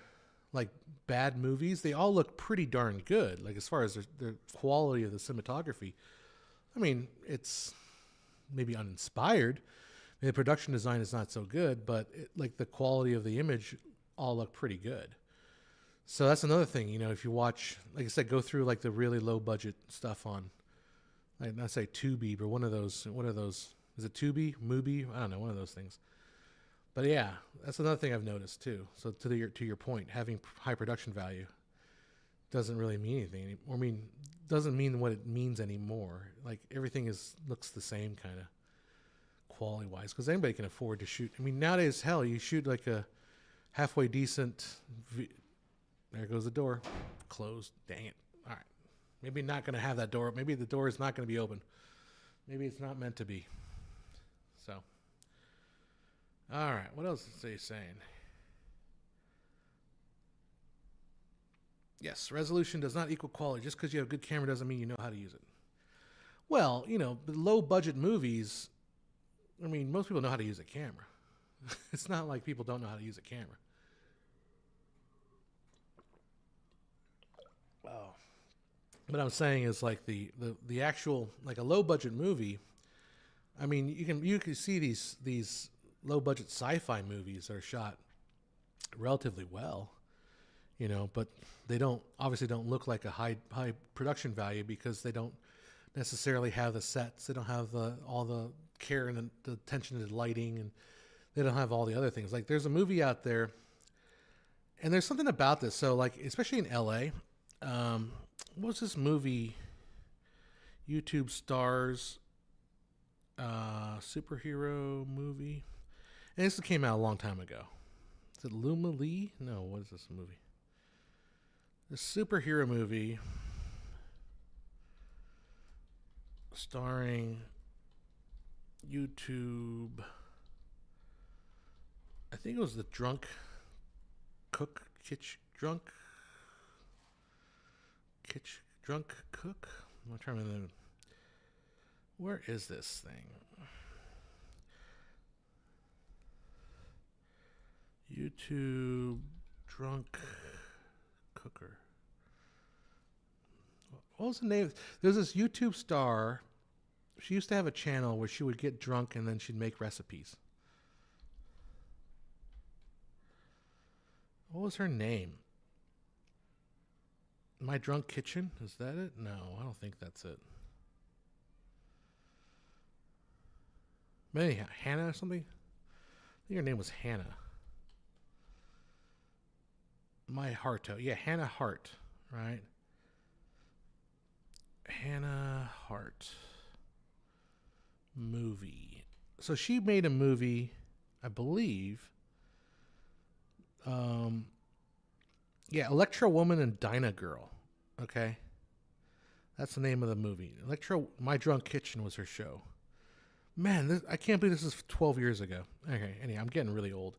like bad movies, they all look pretty darn good. Like as far as the quality of the cinematography, I mean, it's maybe uninspired. I mean, the production design is not so good, but like the quality of the image all look pretty good. So that's another thing, if you watch, like I said, go through like the really low budget stuff on, like not say Tubi, but one of those, is it Tubi, Mubi? I don't know, one of those things. But yeah, that's another thing I've noticed too. So to your point, having high production value doesn't really mean anything anymore. I mean, doesn't mean what it means anymore. Like everything looks the same kind of quality wise, because anybody can afford to shoot. I mean, nowadays, hell, you shoot like a halfway decent. There goes the door, closed. Dang it! All right, maybe not going to have that door. Maybe the door is not going to be open. Maybe it's not meant to be. So, all right, what else is he saying? Yes, resolution does not equal quality. Just because you have a good camera doesn't mean you know how to use it. Well, low budget movies, I mean, most people know how to use a camera. It's not like people don't know how to use a camera. Oh. What I'm saying is like the actual, like a low budget movie, I mean, you can see these low budget sci-fi movies are shot relatively well, but they obviously don't look like a high production value because they don't necessarily have the sets. They don't have all the care and the attention to the lighting, and they don't have all the other things. Like there's a movie out there, and there's something about this. So like, especially in LA, what's this movie? YouTube stars, superhero movie. And this came out a long time ago. Is it Luma Lee? No, what is this movie? The superhero movie starring YouTube. I think it was the drunk cook, drunk cook. I'm trying to remember. Where is this thing? YouTube drunk cooker. What was the name? There's this YouTube star. She used to have a channel where she would get drunk and then she'd make recipes. What was her name? My Drunk Kitchen? Is that it? No, I don't think that's it. Maybe Hannah or something? I think her name was Hannah. My Harto. Yeah, Hannah Hart, right? Hannah Hart. Movie. So she made a movie, I believe. Yeah, Electro Woman and Dinah Girl. Okay. That's the name of the movie. My Drunk Kitchen was her show. Man, I can't believe this is 12 years ago. Okay, anyway, I'm getting really old.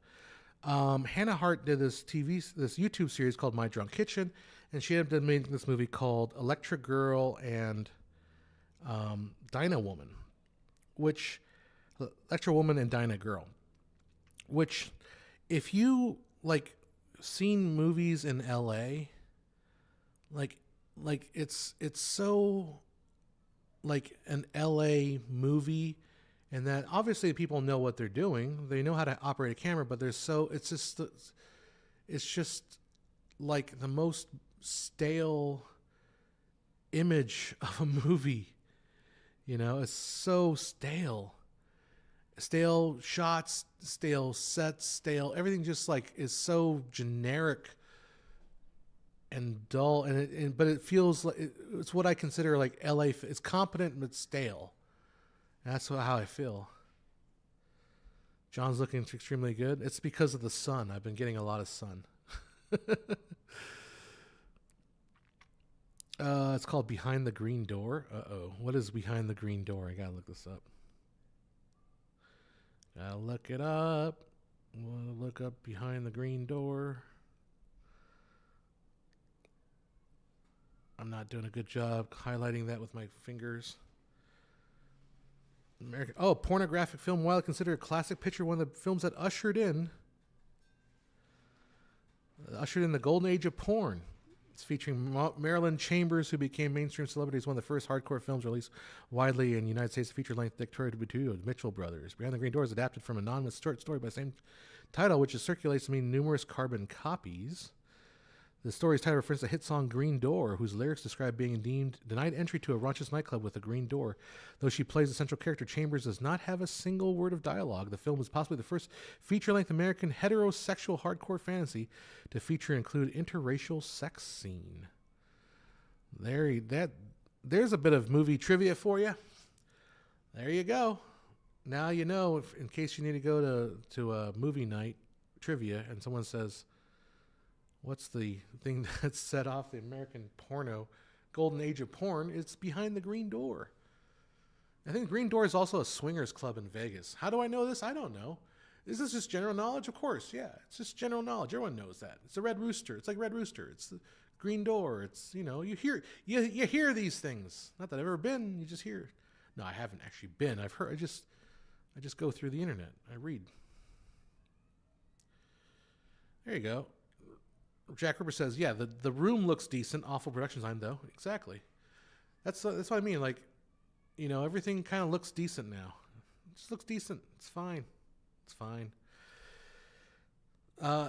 Hannah Hart did this YouTube series called My Drunk Kitchen, and she ended up making this movie called Electra Girl and Dinah Woman, Electra Woman and Dinah Girl, which, if you like seen movies in LA, like it's so like an LA movie, and that obviously people know what they're doing. They know how to operate a camera, but it's just like the most stale image of a movie. You know, it's so stale. Stale shots, stale sets, stale everything. Just like is so generic and dull, but it feels like it's what I consider like LA. It's competent but stale. And that's how I feel. John's looking extremely good. It's because of the sun. I've been getting a lot of sun. It's called Behind the Green Door. Uh-oh. What is Behind the Green Door? I gotta look this up. Gotta look it up. Wanna look up Behind the Green Door. I'm not doing a good job highlighting that with my fingers. Pornographic film, while considered a classic picture, one of the films that ushered in the golden age of porn. It's featuring Marilyn Chambers, who became mainstream celebrity. It's one of the first hardcore films released widely in the United States. Feature-length directorial debut of the Mitchell Brothers. Behind the Green Door is adapted from an anonymous short story by the same title, which is circulates to mean numerous carbon copies. The story's title refers to the hit song Green Door, whose lyrics describe being denied entry to a rauncous nightclub with a green door. Though she plays the central character, Chambers does not have a single word of dialogue. The film is possibly the first feature-length American heterosexual hardcore fantasy to feature and include interracial sex scene. There's a bit of movie trivia for you. There you go. Now you know, in case you need to go to a movie night trivia and someone says, what's the thing that set off the American porno golden age of porn? It's Behind the Green Door. I think Green Door is also a swingers club in Vegas. How do I know this? I don't know. Is this just general knowledge? Of course, yeah. It's just general knowledge. Everyone knows that. It's a Red Rooster. It's like Red Rooster. It's the Green Door. It's, you hear these things. Not that I've ever been. You just hear. No, I haven't actually been. I've heard. I just go through the internet. I read. There you go. Jack Ripper says, yeah, the room looks decent. Awful production design, though. Exactly. That's what I mean. Like, everything kind of looks decent now. It just looks decent. It's fine. It's fine.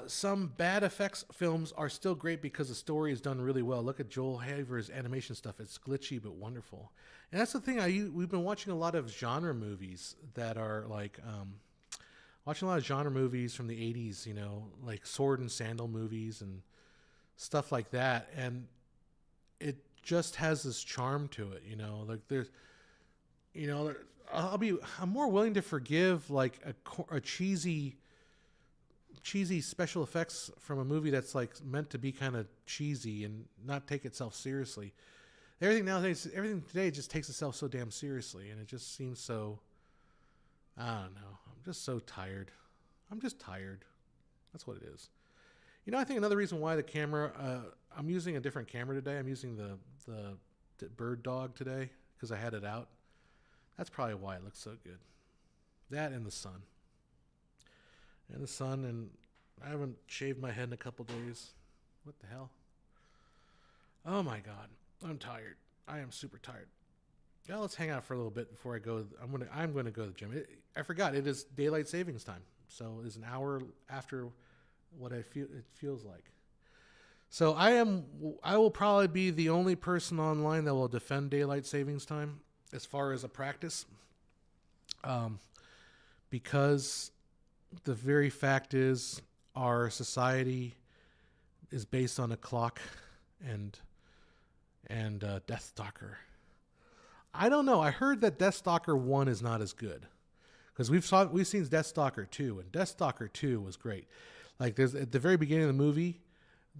Some bad effects films are still great because the story is done really well. Look at Joel Haver's animation stuff. It's glitchy but wonderful. And that's the thing. We've been watching a lot of genre movies that are like... watching a lot of genre movies from the 80s, like sword and sandal movies and stuff like that. And it just has this charm to it, like there's, I'm more willing to forgive like a cheesy special effects from a movie that's like meant to be kind of cheesy and not take itself seriously. Everything today just takes itself so damn seriously. And it just seems so, I don't know. I'm just so tired. I'm just tired. That's what it is. I think another reason why the camera, I'm using a different camera today. I'm using the Bird Dog today because I had it out. That's probably why it looks so good. That and the sun. And I haven't shaved my head in a couple days. What the hell? Oh my God, I'm tired. I am super tired. Yeah, let's hang out for a little bit before I go. I'm gonna go to the gym. I forgot it is daylight savings time, so it's an hour after what I feel it feels like. So I will probably be the only person online that will defend daylight savings time as far as a practice, um, because the very fact is our society is based on a clock and Deathstalker. I don't know. I heard that Deathstalker 1 is not as good because we've seen Deathstalker 2, and Deathstalker 2 was great. Like there's at the very beginning of the movie,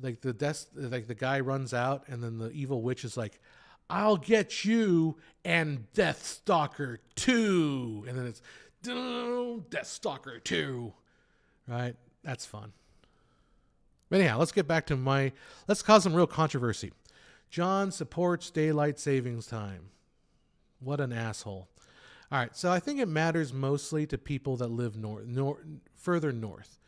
like the guy runs out and then the evil witch is like, "I'll get you and Deathstalker 2." And then it's Deathstalker 2. Right? That's fun. But anyhow, let's cause some real controversy. John supports daylight savings time. What an asshole. All right, so I think it matters mostly to people that live further north.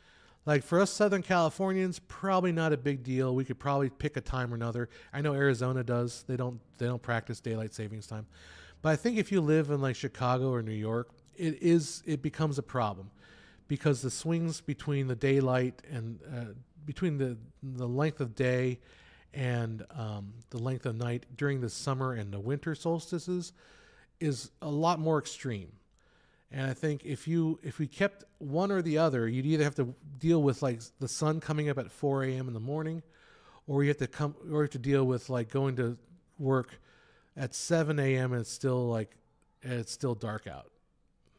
Like for us Southern Californians, probably not a big deal. We could probably pick a time or another. I know Arizona does. They don't practice daylight savings time. But I think if you live in like Chicago or New York, it becomes a problem because the swings between the daylight and between the length of day and the length of night during the summer and the winter solstices is a lot more extreme. And I think if we kept one or the other, you'd either have to deal with like the sun coming up at 4 a.m. in the morning, or you have to deal with like going to work at 7 a.m. and it's still dark out.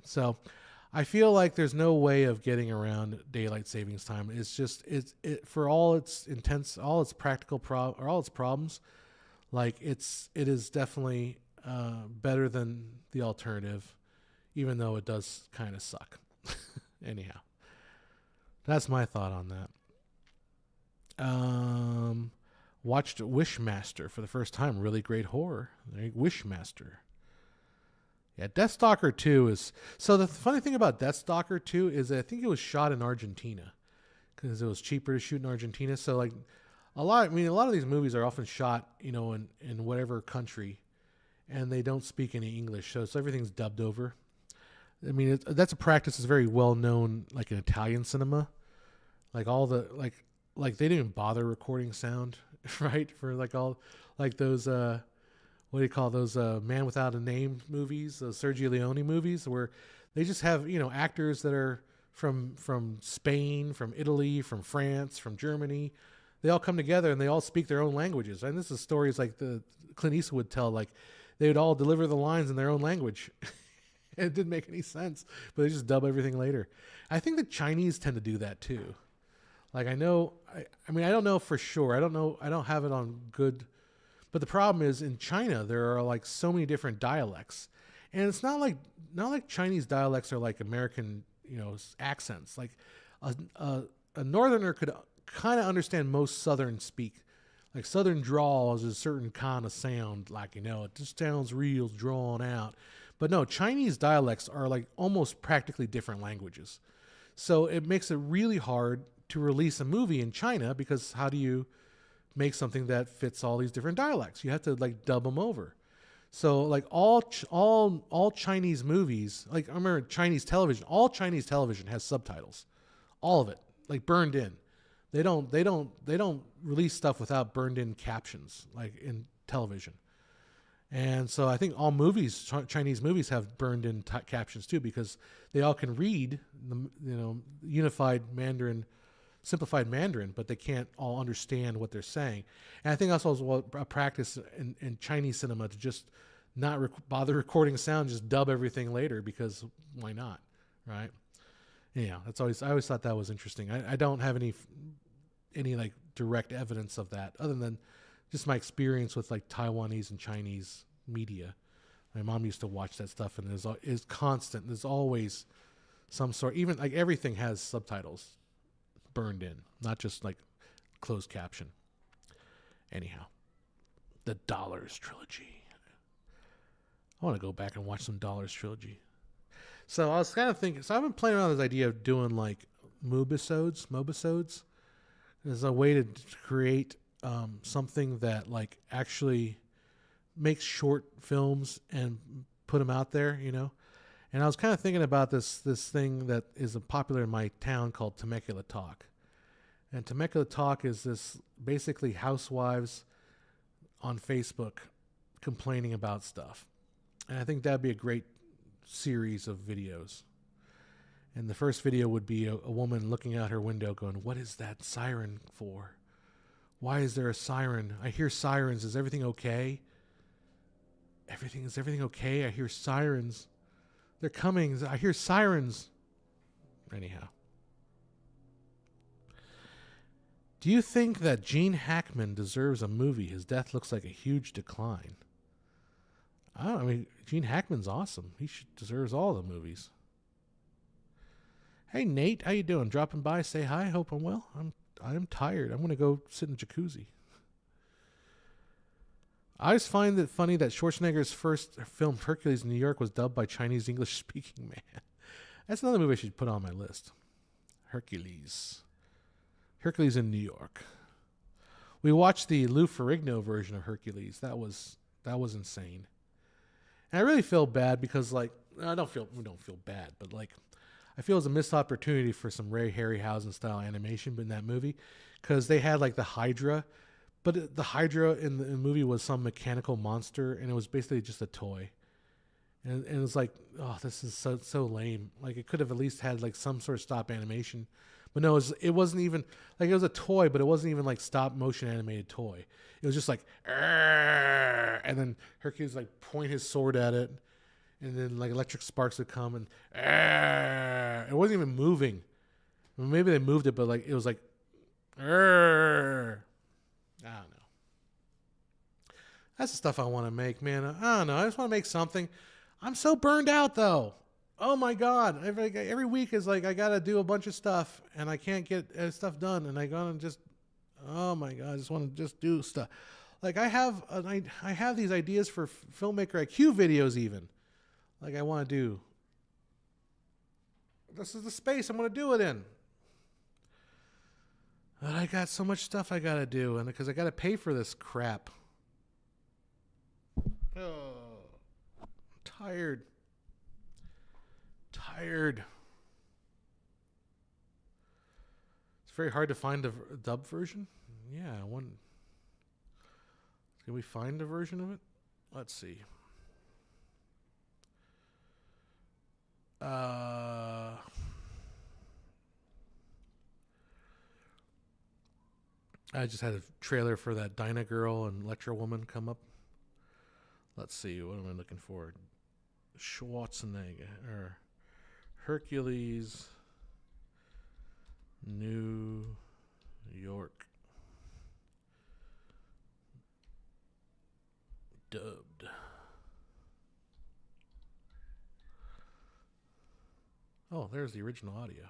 So I feel like there's no way of getting around daylight savings time. It's just for all its intents, all its all its problems. Like it is definitely better than the alternative, even though it does kind of suck. Anyhow, that's my thought on that. Watched Wishmaster for the first time. Really great horror. Wishmaster. Yeah, Deathstalker 2 is... So the funny thing about Deathstalker 2 is that I think it was shot in Argentina because it was cheaper to shoot in Argentina. So like a lot of these movies are often shot, in whatever country, and they don't speak any English. So everything's dubbed over. I mean, that's a practice that's very well known, like in Italian cinema. Like all the like they didn't bother recording sound, right? For like all like those what do you call those Man Without a Name movies, those Sergio Leone movies, where they just have actors that are from Spain, from Italy, from France, from Germany. They all come together and they all speak their own languages. And this is stories like the Clint Eastwood would tell, like they would all deliver the lines in their own language. It didn't make any sense, but they just dub everything later. I think the Chinese tend to do that too. Like I know, I mean, I don't know for sure. I don't know. I don't have it on good. But the problem is in China, there are like so many different dialects. And it's not like Chinese dialects are like American, accents. Like a northerner could kind of understand most southern speak. Like southern drawl is a certain kind of sound, like, it just sounds real drawn out. But no, Chinese dialects are like almost practically different languages. So it makes it really hard to release a movie in China because how do you make something that fits all these different dialects? You have to like dub them over. So like all Chinese movies, like I remember Chinese television, all Chinese television has subtitles. All of it, like burned in. They don't release stuff without burned in captions like in television. And so I think all movies, Chinese movies, have burned in captions too because they all can read the unified Mandarin, simplified Mandarin, but they can't all understand what they're saying. And I think that's also a practice in Chinese cinema to just not bother recording sound, just dub everything later because why not, right? Yeah, I always thought that was interesting. I don't have any like direct evidence of that other than just my experience with like Taiwanese and Chinese media. My mom used to watch that stuff, and it's constant. There's always some sort. Even like everything has subtitles burned in, not just like closed caption. Anyhow, the Dollars trilogy. I want to go back and watch some Dollars trilogy. So I was kind of thinking. So I've been playing around with this idea of doing like mobisodes. There's a way to create something that like actually makes short films and put them out there, you know. And I was kind of thinking about this thing that is popular in my town called Temecula Talk. And Temecula Talk is this basically housewives on Facebook complaining about stuff. And I think that'd be a great series of videos. And the first video would be a woman looking out her window going, "What is that siren for? Why is there a siren? I hear sirens. Is everything okay? Is everything okay? I hear sirens. They're coming. I hear sirens." Anyhow. Do you think that Gene Hackman deserves a movie? His death looks like a huge decline. I mean, Gene Hackman's awesome. He deserves all the movies. Hey, Nate, how you doing? Dropping by, say hi. Hope I'm well. I'm tired. I'm going to go sit in a jacuzzi. I always find it funny that Schwarzenegger's first film, Hercules in New York, was dubbed by Chinese English-speaking man. That's another movie I should put on my list. Hercules in New York. We watched the Lou Ferrigno version of Hercules. That was insane. And I really feel bad because, like, we don't feel bad, but like, I feel it's a missed opportunity for some Ray Harryhausen style animation in that movie, because they had like the Hydra, but the Hydra in the movie was some mechanical monster, and it was basically just a toy. And it was like, oh, this is so lame. Like, it could have at least had like some sort of stop animation, but no, it wasn't even like, it was a toy, but it wasn't even like stop motion animated toy. It was just like, and then Hercules like point his sword at it, and then like electric sparks would come, and it wasn't even moving. I mean, maybe they moved it, but like it was like, I don't know. That's the stuff I want to make, man. I don't know. I just want to make something. I'm so burned out though. Oh my God. Every week is like, I got to do a bunch of stuff and I can't get stuff done. And I gotta just, oh my God, I just want to just do stuff. Like I have these ideas for Filmmaker IQ videos even. Like I want to do. This is the space I'm going to do it in. But I got so much stuff I got to do, and because I got to pay for this crap. Oh, I'm tired. It's very hard to find a dub version. Yeah, Can we find a version of it? Let's see. I just had a trailer for that Dinah Girl and Electra Woman come up. Let's see, what am I looking for? Schwarzenegger or Hercules, New York, dubbed. Oh, there's the original audio.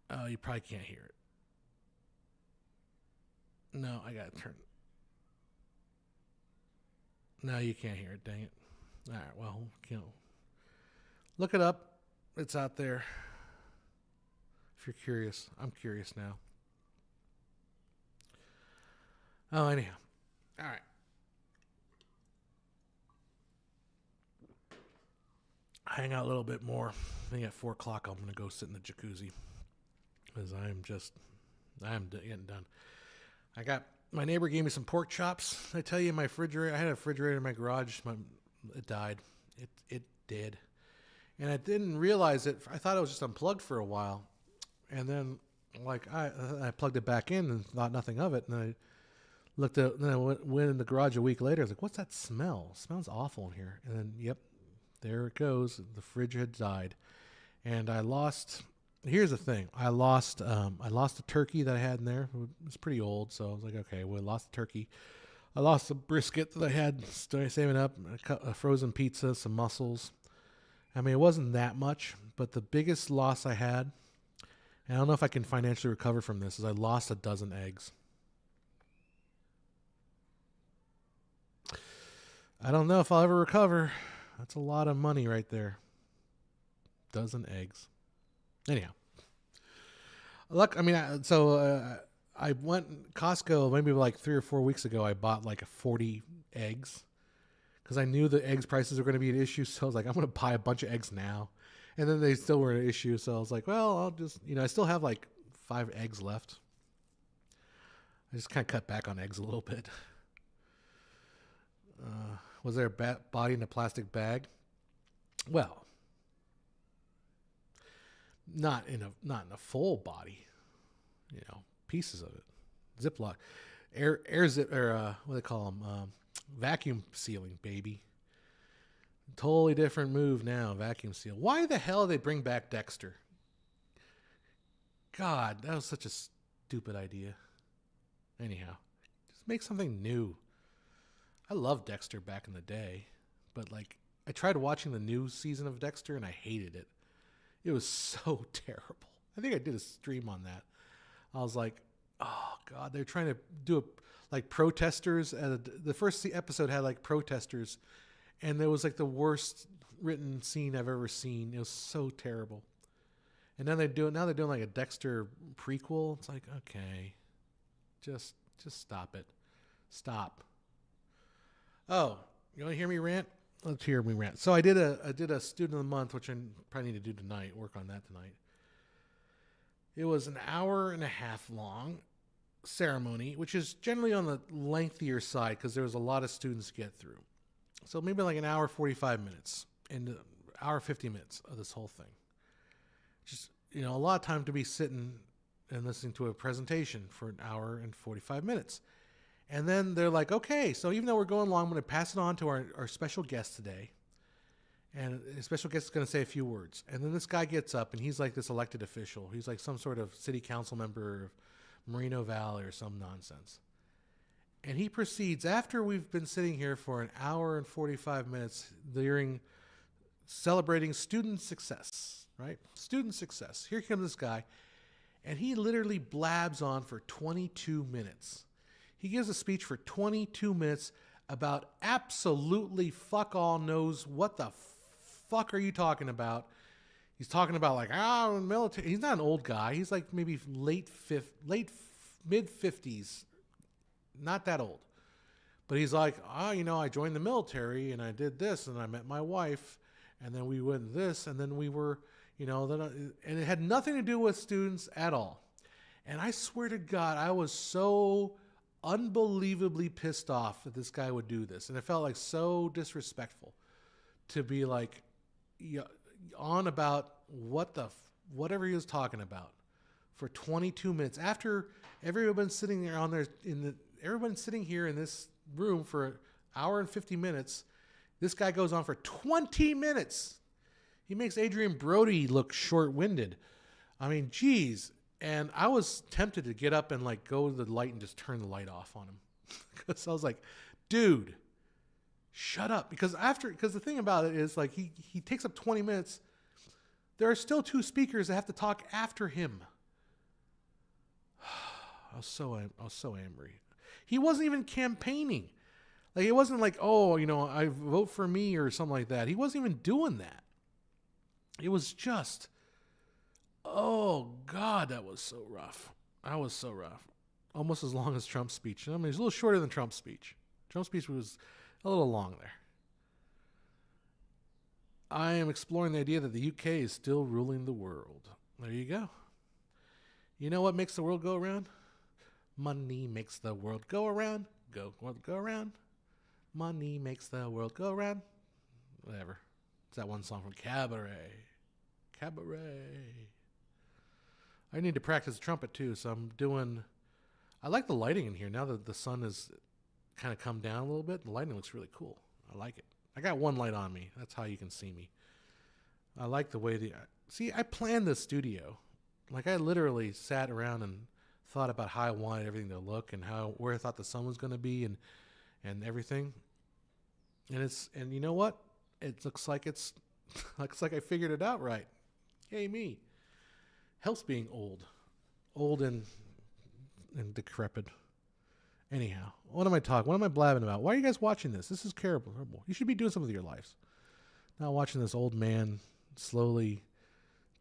Oh, you probably can't hear it. No, I gotta turn. No, you can't hear it. Dang it. All right. Well, look it up. It's out there. If you're curious, I'm curious now. Oh, anyhow. All right. Hang out a little bit more. I think at 4 o'clock I'm going to go sit in the jacuzzi. Because I'm getting done. My neighbor gave me some pork chops. I tell you, my refrigerator, I had a refrigerator in my garage. It died. It did. And I didn't realize it. I thought it was just unplugged for a while. And then like I plugged it back in and thought nothing of it. And I looked at, then I went in the garage a week later. I was like, what's that smell? It smells awful in here. And then, yep, there it goes. The fridge had died. And here's the thing. I lost a turkey that I had in there. It was pretty old, so I was like, okay, well, I lost the turkey. I lost the brisket that I had saving up, a frozen pizza, some mussels. I mean, it wasn't that much, but the biggest loss I had, and I don't know if I can financially recover from this, is I lost a dozen eggs. I don't know if I'll ever recover. That's a lot of money right there. Dozen eggs. Anyhow. Look, I mean, I went Costco maybe like 3 or 4 weeks ago. I bought like 40 eggs because I knew the eggs prices were going to be an issue. So I was like, I'm going to buy a bunch of eggs now. And then they still were an issue. So I was like, well, I'll just, I still have like 5 eggs left. I just kind of cut back on eggs a little bit. Was there a body in a plastic bag? Well, not in a full body. Pieces of it, Ziploc, air zip, or what do they call them? Vacuum sealing, baby. Totally different move now. Vacuum seal. Why the hell did they bring back Dexter? God, that was such a stupid idea. Anyhow, just make something new. I loved Dexter back in the day, but like I tried watching the new season of Dexter and I hated it. It was so terrible. I think I did a stream on that. I was like, oh God, they're trying to do like protesters. The first episode had like protesters, and there was like the worst written scene I've ever seen. It was so terrible. And then now they're doing like a Dexter prequel. It's like, okay, just stop it. Stop. Oh, you want to hear me rant? Let's hear me rant. So I did a student of the month, which I probably need to do tonight. Work on that tonight. It was an hour and a half long ceremony, which is generally on the lengthier side because there was a lot of students to get through. So maybe like an hour, 45 minutes and an hour, 50 minutes of this whole thing. Just, a lot of time to be sitting and listening to a presentation for an hour and 45 minutes. And then they're like, okay, so even though we're going long, I'm going to pass it on to our special guest today. And the special guest is going to say a few words. And then this guy gets up, and he's like this elected official. He's like some sort of city council member of Merino Valley or some nonsense. And he proceeds, after we've been sitting here for an hour and 45 minutes during celebrating student success, right? Student success. Here comes this guy, and he literally blabs on for 22 minutes. He gives a speech for 22 minutes about absolutely fuck all knows what the fuck are you talking about. He's talking about like, military. He's not an old guy. He's like maybe mid 50s. Not that old. But he's like, I joined the military and I did this and I met my wife and then we went this and then we were, and it had nothing to do with students at all. And I swear to God, I was so unbelievably pissed off that this guy would do this. And it felt like so disrespectful to be like on about whatever he was talking about for 22 minutes after everyone's sitting there everyone's sitting here in this room for an hour and 50 minutes. This guy goes on for 20 minutes. He makes Adrian Brody look short-winded. I mean, geez. And I was tempted to get up and like go to the light and just turn the light off on him. Because I was like, dude, shut up. Because the thing about it is like he takes up 20 minutes. There are still 2 speakers that have to talk after him. I was so angry. He wasn't even campaigning. Like it wasn't like, I vote for me or something like that. He wasn't even doing that. It was just, oh God, that was so rough. That was so rough. Almost as long as Trump's speech. I mean, it was a little shorter than Trump's speech. Trump's speech was a little long there. I am exploring the idea that the UK is still ruling the world. There you go. You know what makes the world go around? Money makes the world go around. Go around. Money makes the world go around. Whatever. It's that one song from Cabaret. I need to practice the trumpet too, so I like the lighting in here now that the sun has kind of come down a little bit. The lighting looks really cool. I like it. I got one light on me. That's how you can see me. I like the way I planned this studio. Like I literally sat around and thought about how I wanted everything to look and where I thought the sun was going to be and everything. And you know what? It looks like I figured it out right. Yay me. Helps being old and decrepit. Anyhow, what am I blabbing about? Why are you guys watching this? This is terrible. You should be doing something with your lives. Not watching this old man slowly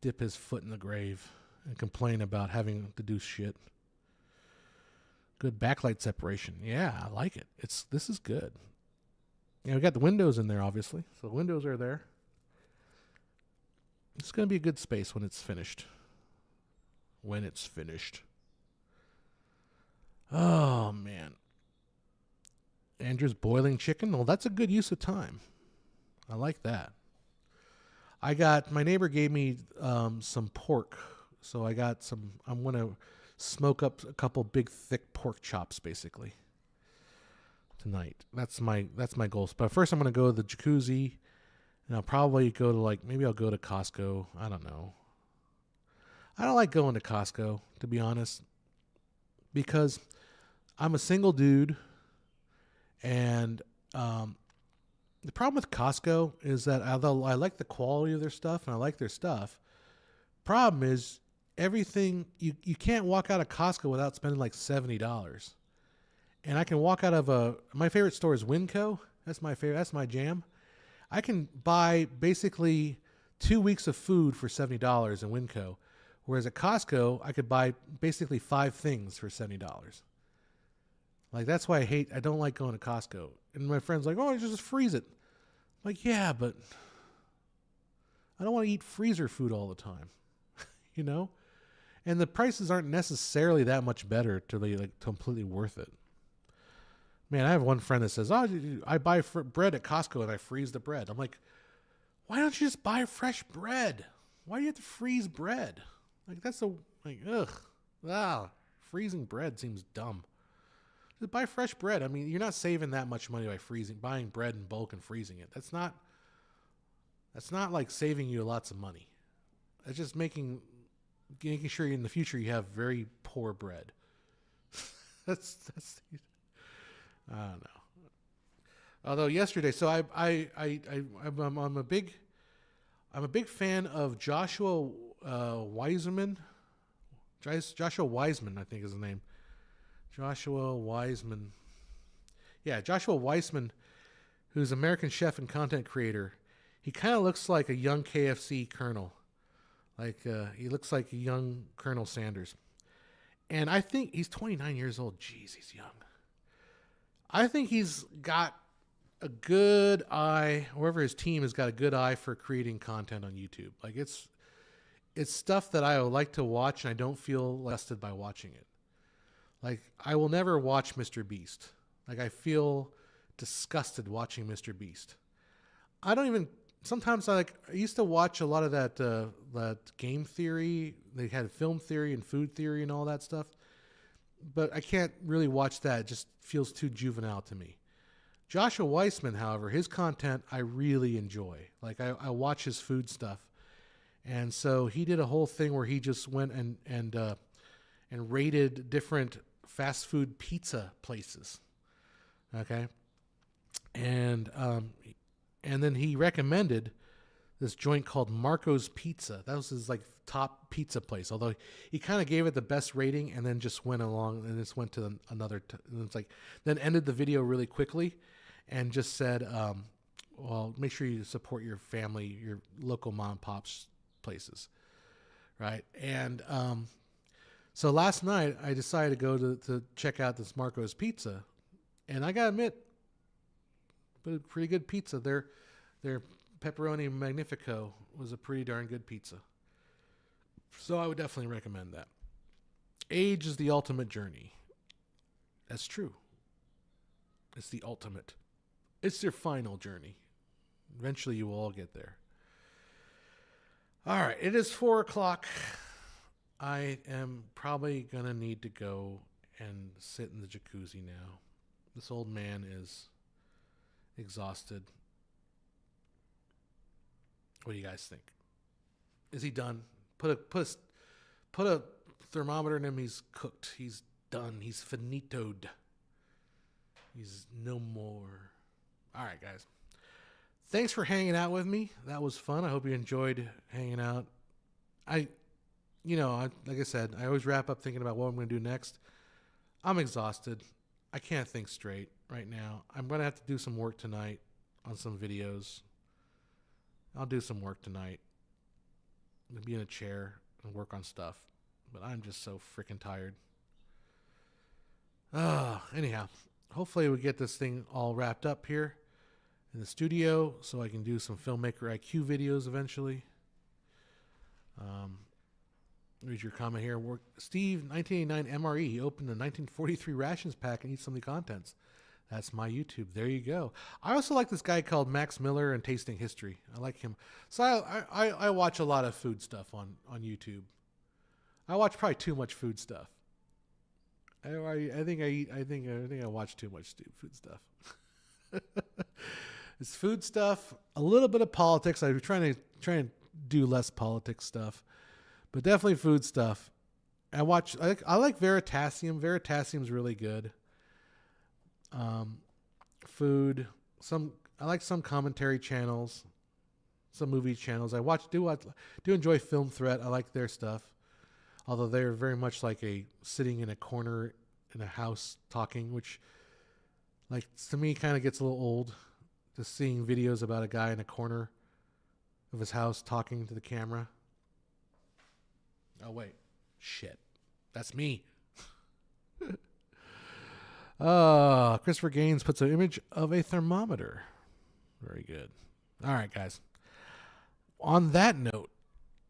dip his foot in the grave. and complain about having to do shit. Good backlight separation. Yeah, I like it. This is good. Yeah, we got the windows in there, obviously. So the windows are there. It's going to be a good space when it's finished. When it's finished. Oh, man. Andrew's boiling chicken. Well, that's a good use of time. I like that. My neighbor gave me some pork. So I got some, I'm going to smoke up a couple big thick pork chops basically tonight. That's my goal. But first I'm going to go to the jacuzzi, and I'll probably go to maybe I'll go to Costco. I don't know. I don't like going to Costco, to be honest, because I'm a single dude, and the problem with Costco is that although I like the quality of their stuff and I like their stuff, problem is everything you can't walk out of Costco without spending like $70. And I can walk out of my favorite store is Winco. That's my favorite. That's my jam. I can buy basically 2 weeks of food for $70 in Winco, whereas at Costco I could buy basically 5 things for $70. Like, that's why I don't like going to Costco. And my friend's like, "Oh, you just freeze it." I'm like, yeah, but I don't want to eat freezer food all the time, you know? And the prices aren't necessarily that much better to be like completely worth it. Man, I have one friend that says, "Oh, I buy bread at Costco and I freeze the bread." I'm like, why don't you just buy fresh bread? Why do you have to freeze bread? Like, freezing bread seems dumb. Just buy fresh bread. I mean, you're not saving that much money by buying bread in bulk and freezing it. That's not like saving you lots of money. It's just making sure in the future you have very poor bread. that's I don't know. Although yesterday, so I'm a big fan of Joshua Wiseman. Joshua Wiseman, I think is his name. Joshua Wiseman. Yeah, Joshua Weissman, who's an American chef and content creator. He kind of looks like a young KFC Colonel. He looks like a young Colonel Sanders. And I think he's 29 years old. Jeez, he's young. I think he's got a good eye, whoever his team has got a good eye for creating content on YouTube. Like, it's stuff that I would like to watch, and I don't feel disgusted by watching it. Like, I will never watch Mr. Beast. Like, I feel disgusted watching Mr. Beast. Sometimes I used to watch a lot of that game theory. They had film theory and food theory and all that stuff. But I can't really watch that. It just feels too juvenile to me. Joshua Weissman, however, his content I really enjoy. Like, I watch his food stuff. And so he did a whole thing where he just went and rated different fast food pizza places. Okay. And then he recommended this joint called Marco's Pizza. That was his top pizza place. Although he kind of gave it the best rating and then just went along and just went to another. And it's then ended the video really quickly and just said, well, make sure you support your family, your local mom and pop's places. Right. And, so last night I decided to go to check out this Marco's Pizza, and I gotta admit, but pretty good pizza. Their pepperoni magnifico was a pretty darn good pizza. So I would definitely recommend that. Age is the ultimate journey. That's true. It's the ultimate. It's your final journey. Eventually you will all get there. All right, it is 4:00. I am probably going to need to go and sit in the jacuzzi now. This old man is exhausted. What do you guys think? Is he done? Put a thermometer in him. He's cooked. He's done. He's finitoed. He's no more. All right, guys. Thanks for hanging out with me. That was fun. I hope you enjoyed hanging out. Like I said, I always wrap up thinking about what I'm going to do next. I'm exhausted. I can't think straight right now. I'm going to have to do some work tonight on some videos. I'll do some work tonight. I'll be in a chair and work on stuff. but I'm just so freaking tired. Anyhow, hopefully we get this thing all wrapped up here in the studio so I can do some Filmmaker IQ videos eventually. Read your comment here. Steve, 1989 MRE. He opened a 1943 rations pack and eats some of the contents. That's my YouTube. There you go. I also like this guy called Max Miller and Tasting History. I like him. So I watch a lot of food stuff on YouTube. I watch probably too much food stuff. I think I watch too much food stuff. It's food stuff, a little bit of politics. I'm trying to do less politics stuff, but definitely food stuff. I like Veritasium. Veritasium's really good. Food. I like some commentary channels, some movie channels. I do enjoy Film Threat. I like their stuff. Although they're very much like sitting in a corner in a house talking, which, like, to me kind of gets a little old. Just seeing videos about a guy in a corner of his house talking to the camera. Oh, wait. Shit. That's me. Christopher Gaines puts an image of a thermometer. Very good. All right, guys. On that note,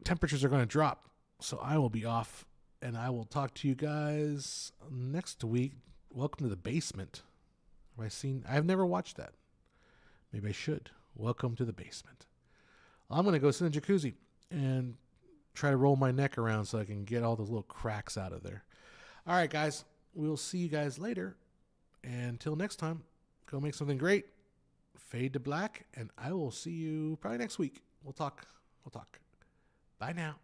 temperatures are going to drop. So I will be off, and I will talk to you guys next week. Welcome to the Basement. I've never watched that. Maybe I should. Welcome to the Basement. I'm going to go sit in the jacuzzi and try to roll my neck around so I can get all those little cracks out of there. All right, guys. We'll see you guys later. And until next time, go make something great. Fade to black, and I will see you probably next week. We'll talk. Bye now.